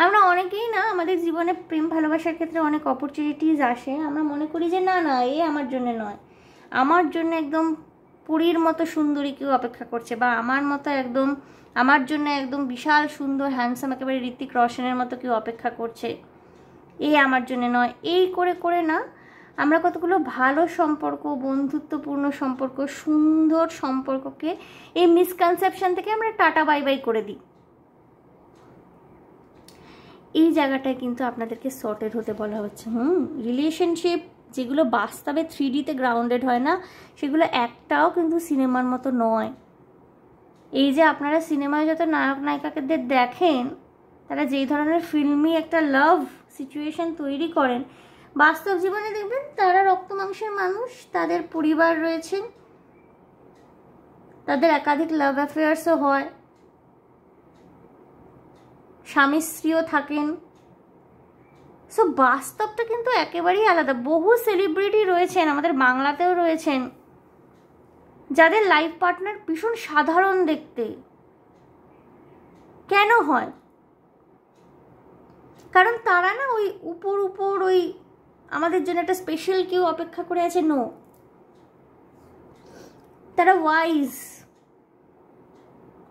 আমরা অনেকেই না আমাদের জীবনে প্রেম ভালোবাসার ক্ষেত্রে অনেক অপরচুনিটিস আসে, আমরা মনে করি যে না না এ আমার জন্য নয়, আমার জন্য একদম পুরীর মতো সুন্দরী কেউ অপেক্ষা করছে, বা আমার জন্য একদম বিশাল সুন্দর হ্যান্ডসাম একেবারে ঋত্বিক রোশনের মতো কেউ অপেক্ষা করছে, এ আমার জন্য নয়। এই করে করে না আমরা কতগুলো ভালো সম্পর্ক, বন্ধুত্বপূর্ণ সম্পর্ক, সুন্দর সম্পর্ককে এই মিসকনসেপশন থেকে আমরা টাটা বাই বাই করে দিই। এই জায়গাটায় কিন্তু আপনাদেরকে সর্টেড হতে বলা হচ্ছে। রিলেশনশিপ যেগুলো বাস্তবে 3Dতে গ্রাউন্ডেড হয় না, সেগুলো একটাও কিন্তু সিনেমার মতো নয়। এই যে আপনারা সিনেমায় যত নায়ক নায়িকাদের দেখেন, তারা যেই ধরনের ফিল্মি একটা লাভ সিচুয়েশন তৈরি করেন, বাস্তব জীবনে দেখবেন তারা রক্ত মাংসের মানুষ, তাদের পরিবার রয়েছে, তাদের একাধিক লাভ অ্যাফেয়ার্সও হয়, স্বামী স্ত্রীও থাকেন। সো বাস্তবটা কিন্তু একেবারেই আলাদা। বহু সেলিব্রিটি রয়েছেন, আমাদের বাংলাতেও রয়েছেন, যাদের লাইফ পার্টনার ভীষণ সাধারণ দেখতে। কেন হয়? কারণ তারা না ওই উপর ওই আমাদের জন্য একটা স্পেশাল কেউ অপেক্ষা করে আছে, নো, তারা ওয়াইজ,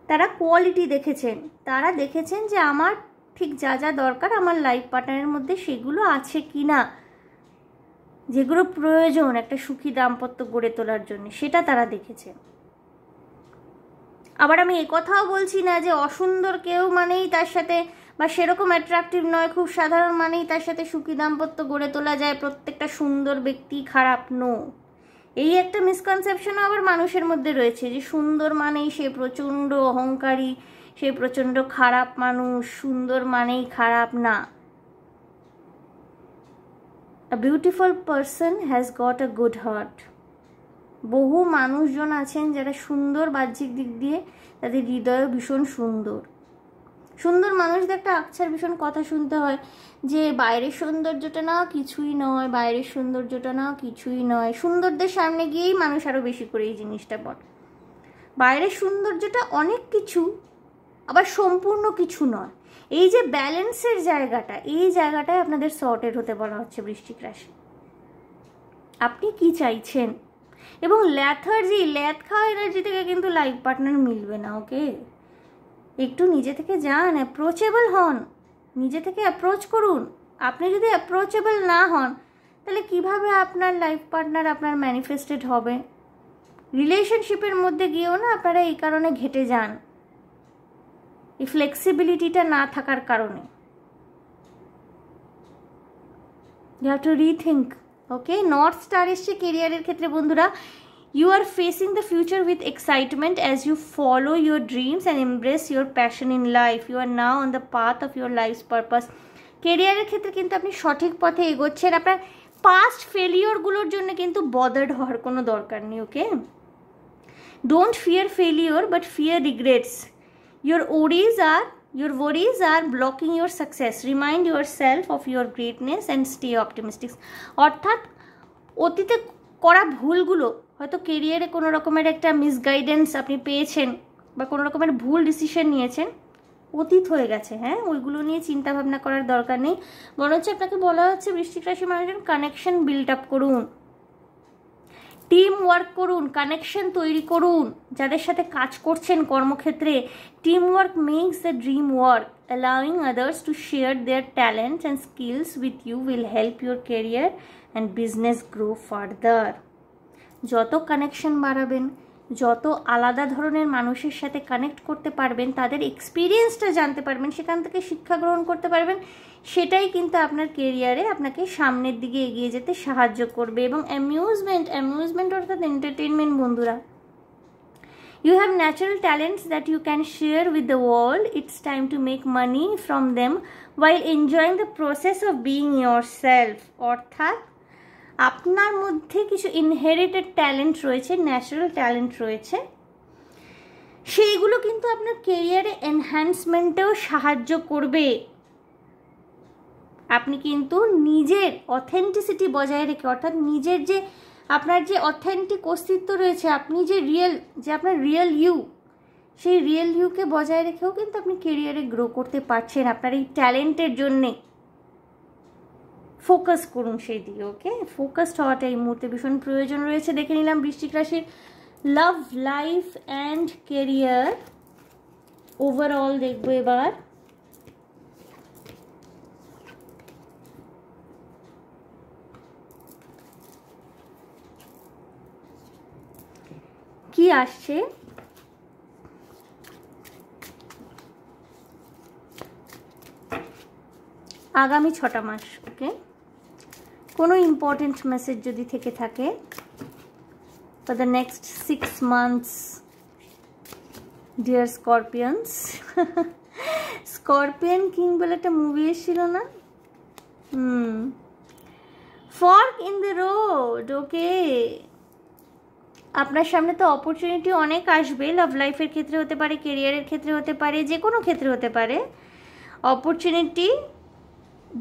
তারা কোয়ালিটি দেখেছেন, তারা দেখেছেন যে আমার ঠিক যা যা দরকার আমার লাইফ পার্টনারের মধ্যে সেগুলো আছে কি না, যেগুলো প্রয়োজন একটা সুখী দাম্পত্য গড়ে তোলার জন্য, সেটা তারা দেখেছেন। আবার আমি একথাও বলছি না যে অসুন্দর কেউ মানেই তার সাথে, বা সেরকম অ্যাট্রাকটিভ নয়, খুব সাধারণ মানেই তার সাথে সুখী দাম্পত্য গড়ে তোলা যায়, প্রত্যেকটা সুন্দর ব্যক্তি খারাপ, নো। এই একটা মিসকনসেপশনও আবার মানুষের মধ্যে রয়েছে যে সুন্দর মানেই সে প্রচণ্ড অহংকারী, সে প্রচণ্ড খারাপ মানুষ, সুন্দর মানেই খারাপ, না। A beautiful person has got a good heart. বহু মানুষজন আছেন যারা সুন্দর বাহ্যিক দিক দিয়ে, তাদের হৃদয়ও ভীষণ সুন্দর। সুন্দর মানুষদের একটা আকছার ভীষণ কথা শুনতে হয় যে বাইরের সৌন্দর্যটা না কিছুই নয়, বাইরের সৌন্দর্যটা না কিছুই নয়। সুন্দরদের সামনে গিয়েই মানুষ আরও বেশি করে এই জিনিসটা বলে। বাইরের সৌন্দর্যটা অনেক কিছু, আবার সম্পূর্ণ কিছু নয়। এই যে ব্যালেন্সের জায়গাটা, এই জায়গাটায় আপনাদের সর্টেড হতে বলা হচ্ছে বৃশ্চিক রাশি। আপনি কি চাইছেন? এবং ল্যাথ খাওয়া এনার্জি থেকে কিন্তু লাইফ পার্টনার মিলবে না, ওকে? একটু নিজে থেকে যান, অ্যাপ্রোচেবল হন, নিজে থেকে অ্যাপ্রোচ করুন। আপনি যদি অ্যাপ্রোচেবল না হন তাহলে কিভাবে আপনার লাইফ পার্টনার আপনার ম্যানিফেস্টেড হবে? রিলেশনশিপের মধ্যে গিয়েও না আপনারা এই কারণে ঘেটে যান, এই ফ্লেক্সিবিলিটিটা না থাকার কারণে। You have to rethink, okay? North star এসছে কেরিয়ারের ক্ষেত্রে বন্ধুরা। You are facing the future with excitement as you follow your dreams and embrace your passion in life. You are now on the path of your life's purpose. কেরিয়ারের ক্ষেত্রে কিন্তু আপনি সঠিক পথে এগোচ্ছেন। আপনার পাস্ট ফেলিওরগুলোর জন্য কিন্তু বদার্ড হওয়ার কোনো দরকার নেই, okay? Don't fear failure but fear regrets. Your worries are blocking your success. Remind yourself of your greatness and stay optimistic. অর্থাৎ অতীতে করা ভুলগুলো, হয়তো কেরিয়ারে কোনো রকমের একটা মিসগাইডেন্স আপনি পেয়েছেন বা কোনো রকমের ভুল ডিসিশন নিয়েছেন, অতীত হয়ে গেছে, হ্যাঁ? ওইগুলো নিয়ে চিন্তা ভাবনা করার দরকার নেই। মনে হচ্ছে আপনাকে বলা হচ্ছে বৃশ্চিক রাশি মানুষজন কানেকশন বিল্ড আপ করুন, টিম ওয়ার্ক করুন, কানেকশন তৈরি করুন। যাদের সাথে কাজ করছেন কর্মক্ষেত্রে, team work makes the dream work. Allowing others to share their talents and skills with you will help your career and business grow further. যত কানেকশন বাড়াবেন, যত আলাদা ধরনের মানুষের সাথে কানেক্ট করতে পারবেন, তাদের এক্সপিরিয়েন্সটা জানতে পারবেন, সেখান থেকে শিক্ষা গ্রহণ করতে পারবেন, সেটাই কিন্তু আপনার কেরিয়ারে আপনাকে সামনের দিকে এগিয়ে যেতে সাহায্য করবে। এবং অ্যামিউজমেন্ট অর্থাৎ এন্টারটেনমেন্ট বন্ধুরা। You have natural talents that you can share with the world. It's time to make money from them while enjoying the process of being yourself. অর্থাৎ আপনার মধ্যে কিছু ইনহেরিটেড ট্যালেন্ট রয়েছে, ন্যাচারাল ট্যালেন্ট রয়েছে, সেইগুলো কিন্তু আপনার কেরিয়ারে এনহ্যান্সমেন্টেও সাহায্য করবে। আপনি কিন্তু নিজের অথেন্টিসিটি বজায় রেখে, অর্থাৎ নিজের যে আপনার যে অথেন্টিক অস্তিত্ব রয়েছে, আপনি যে আপনার রিয়েল ইউ, সেই রিয়েল ইউকে বজায় রেখেও কিন্তু আপনি কেরিয়ারে গ্রো করতে পারছেন আপনার এই ট্যালেন্টের জন্যে। ফোকাস করুন সেই দিকে, ওকে? ফোকাসড হওয়াটা এই মুহূর্তে ভীষণ প্রয়োজন রয়েছে। দেখে নিলাম বৃশ্চিক রাশির love life and career overall. দেখবো এবার কি আসছে। আগামী 6টা মাস, ওকে? কোনো ইম্পর্টেন্ট মেসেজ যদি থেকে থাকে for the next 6 months, dear scorpions. Scorpion King বলে একটা মুভি এসেছিল না? Fork in the road, okay? আপনার সামনে তো অপরচুনিটি অনেক আসবে। লাভ লাইফের ক্ষেত্রে হতে পারে, কেরিয়ারের ক্ষেত্রে হতে পারে, যে কোনো ক্ষেত্রে হতে পারে। Opportunity,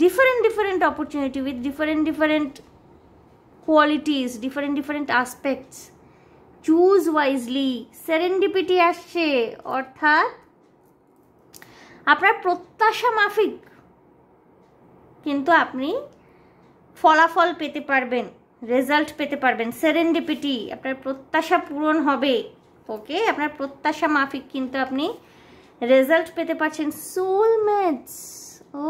different opportunity with different qualities, different aspects. Choose wisely. Serendipity আসছে, অর্থাৎ আপনার প্রত্যাশা মাফিক কিন্তু আপনি ফলাফল পেতে পারবেন, রেজাল্ট পেতে পারবেন। সেরেন্ডিপিটি, আপনার প্রত্যাশা পূরণ হবে, ওকে? আপনার প্রত্যাশা মাফিক কিন্তু আপনি রেজাল্ট পেতে পারছেন। সোলমেটস,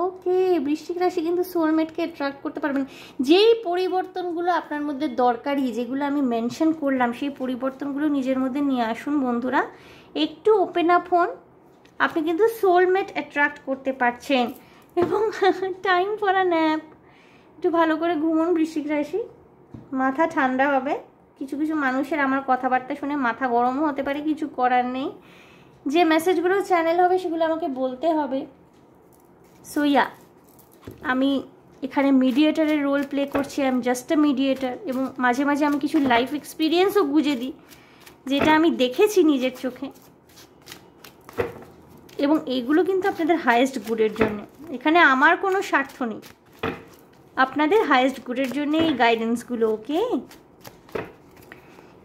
ওকে? বৃশ্চিক রাশি কিন্তু সোলমেটকে অ্যাট্রাক্ট করতে পারবেন। যেই পরিবর্তনগুলো আপনার মধ্যে দরকারি, যেগুলো আমি মেনশন করলাম, সেই পরিবর্তনগুলো নিজের মধ্যে নিয়ে আসুন বন্ধুরা। একটু ওপেন আপ হন, আপনি কিন্তু সোলমেট অ্যাট্রাক্ট করতে পারছেন। এবং টাইম ফর আ ন্যাপ, একটু ভালো করে ঘুমুন বৃশ্চিক রাশি, মাথা ঠান্ডা হবে। কিছু কিছু মানুষের আমার কথাবার্তা শুনে মাথা গরমও হতে পারে, কিছু করার নেই। যে মেসেজগুলো চ্যানেল হবে সেগুলো আমাকে বলতে হবে। সো ইয়া, আমি এখানে মিডিয়েটারের রোল প্লে করছি, I am just a mediator. এবং মাঝে মাঝে আমি কিছু লাইফ এক্সপিরিয়েন্সও গুঁজে দিই, যেটা আমি দেখেছি নিজের চোখে, এবং এইগুলো কিন্তু আপনাদের হায়েস্ট গুডের জন্য। এখানে আমার কোনো স্বার্থ নেই, আপনাদের হায়েস্ট গুডের জন্য এই গাইডেন্সগুলো। ওকে,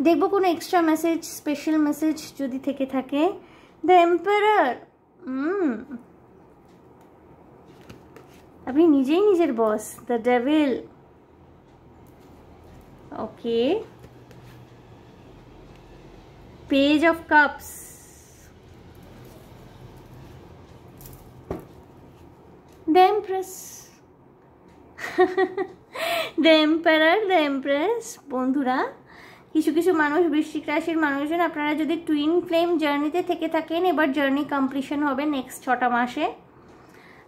দেখবো কোনো এক্সট্রা মেসেজ, স্পেশাল মেসেজ যদি থেকে থাকে। দ্য এম্পারার, আপনি নিজেই নিজের boss. The devil, okay. Page of cups, the empress, the emperor, the empress. বন্ধুরা, কিছু কিছু মানুষ, বৃশ্চিক রাশির মানুষজন, আপনারা যদি টুইন ফ্লেম জার্নিতে থেকে থাকেন, এবার জার্নি কমপ্লিশন হবে নেক্সট 6টা মাসে।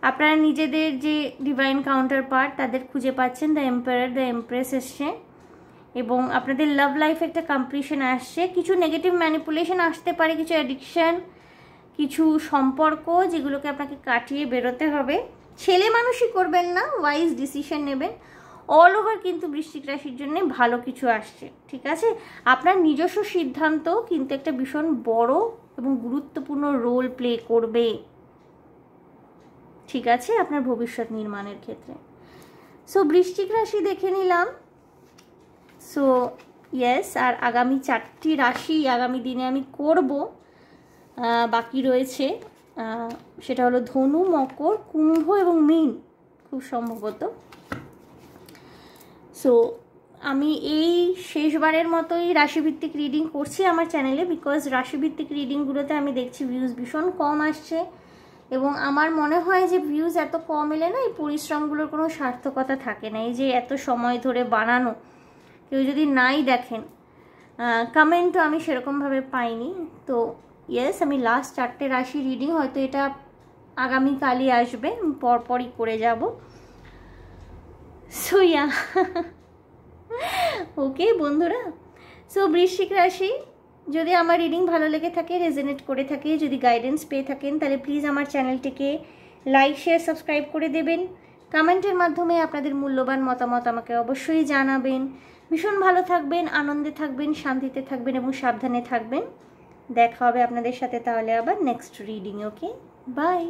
আপনারা নিজেদের যে ডিভাইন কাউন্টার পার্ট তাদের খুঁজে পাচ্ছেন। দ্য এম্পারার, দ্য এমপ্রেস এসছে, এবং আপনাদের লাভ লাইফে একটা কমপ্লিশন আসছে। কিছু নেগেটিভ ম্যানিপুলেশন আসতে পারে, কিছু অ্যাডিকশান, কিছু সম্পর্ক যেগুলোকে আপনাকে কাটিয়ে বেরোতে হবে। ছেলে মানুষই করবেন না, ওয়াইজ ডিসিশন নেবেন। অল ওভার কিন্তু বৃশ্চিক রাশির জন্য ভালো কিছু আসছে, ঠিক আছে? আপনার নিজস্ব সিদ্ধান্ত কিন্তু একটা ভীষণ বড় এবং গুরুত্বপূর্ণ রোল প্লে করবে, ঠিক আছে, আপনার ভবিষ্যৎ নির্মাণের ক্ষেত্রে। সো বৃশ্চিক রাশি দেখে নিলাম। সো ইয়েস, আর আগামী 4টি রাশি আগামী দিনে আমি করব, বাকি রয়েছে। সেটা হলো ধনু, মকর, কুম্ভ এবং মীন, খুব সম্ভবত। সো আমি এই শেষবারের মতোই রাশিভিত্তিক রিডিং করছি আমার চ্যানেলে, বিকজ রাশিভিত্তিক রিডিংগুলোতে আমি দেখছি ভিউজ ভীষণ কম আসছে, এবং আমার মনে হয় যে ভিউজ এত কম এলে না এই পরিশ্রমগুলোর কোনো সার্থকতা থাকে না। এই যে এত সময় ধরে বানানো, কেউ যদি নাই দেখেন, কমেন্টও আমি সেরকমভাবে পাইনি। তো ইয়েস, আমি লাস্ট 4টে রাশি রিডিং, হয়তো এটা আগামীকালই আসবে, পরপরই করে যাব। সো ইয়া, ওকে বন্ধুরা। সো বৃশ্চিক রাশি, যদি আমার রিডিং ভালো লেগে থাকে, রেজোনেট করে থাকে, যদি গাইডেন্স পেয়ে থাকেন, তাহলে প্লিজ আমার চ্যানেলটিকে লাইক, শেয়ার, সাবস্ক্রাইব করে দেবেন। কমেন্টের মাধ্যমে আপনাদের মূল্যবান মতামত আমাকে অবশ্যই জানাবেন। ভীষণ ভালো থাকবেন, আনন্দে থাকবেন, শান্তিতে থাকবেন এবং সাবধানে থাকবেন। দেখা হবে আপনাদের সাথে তাহলে আবার নেক্সট রিডিং। Okay, by.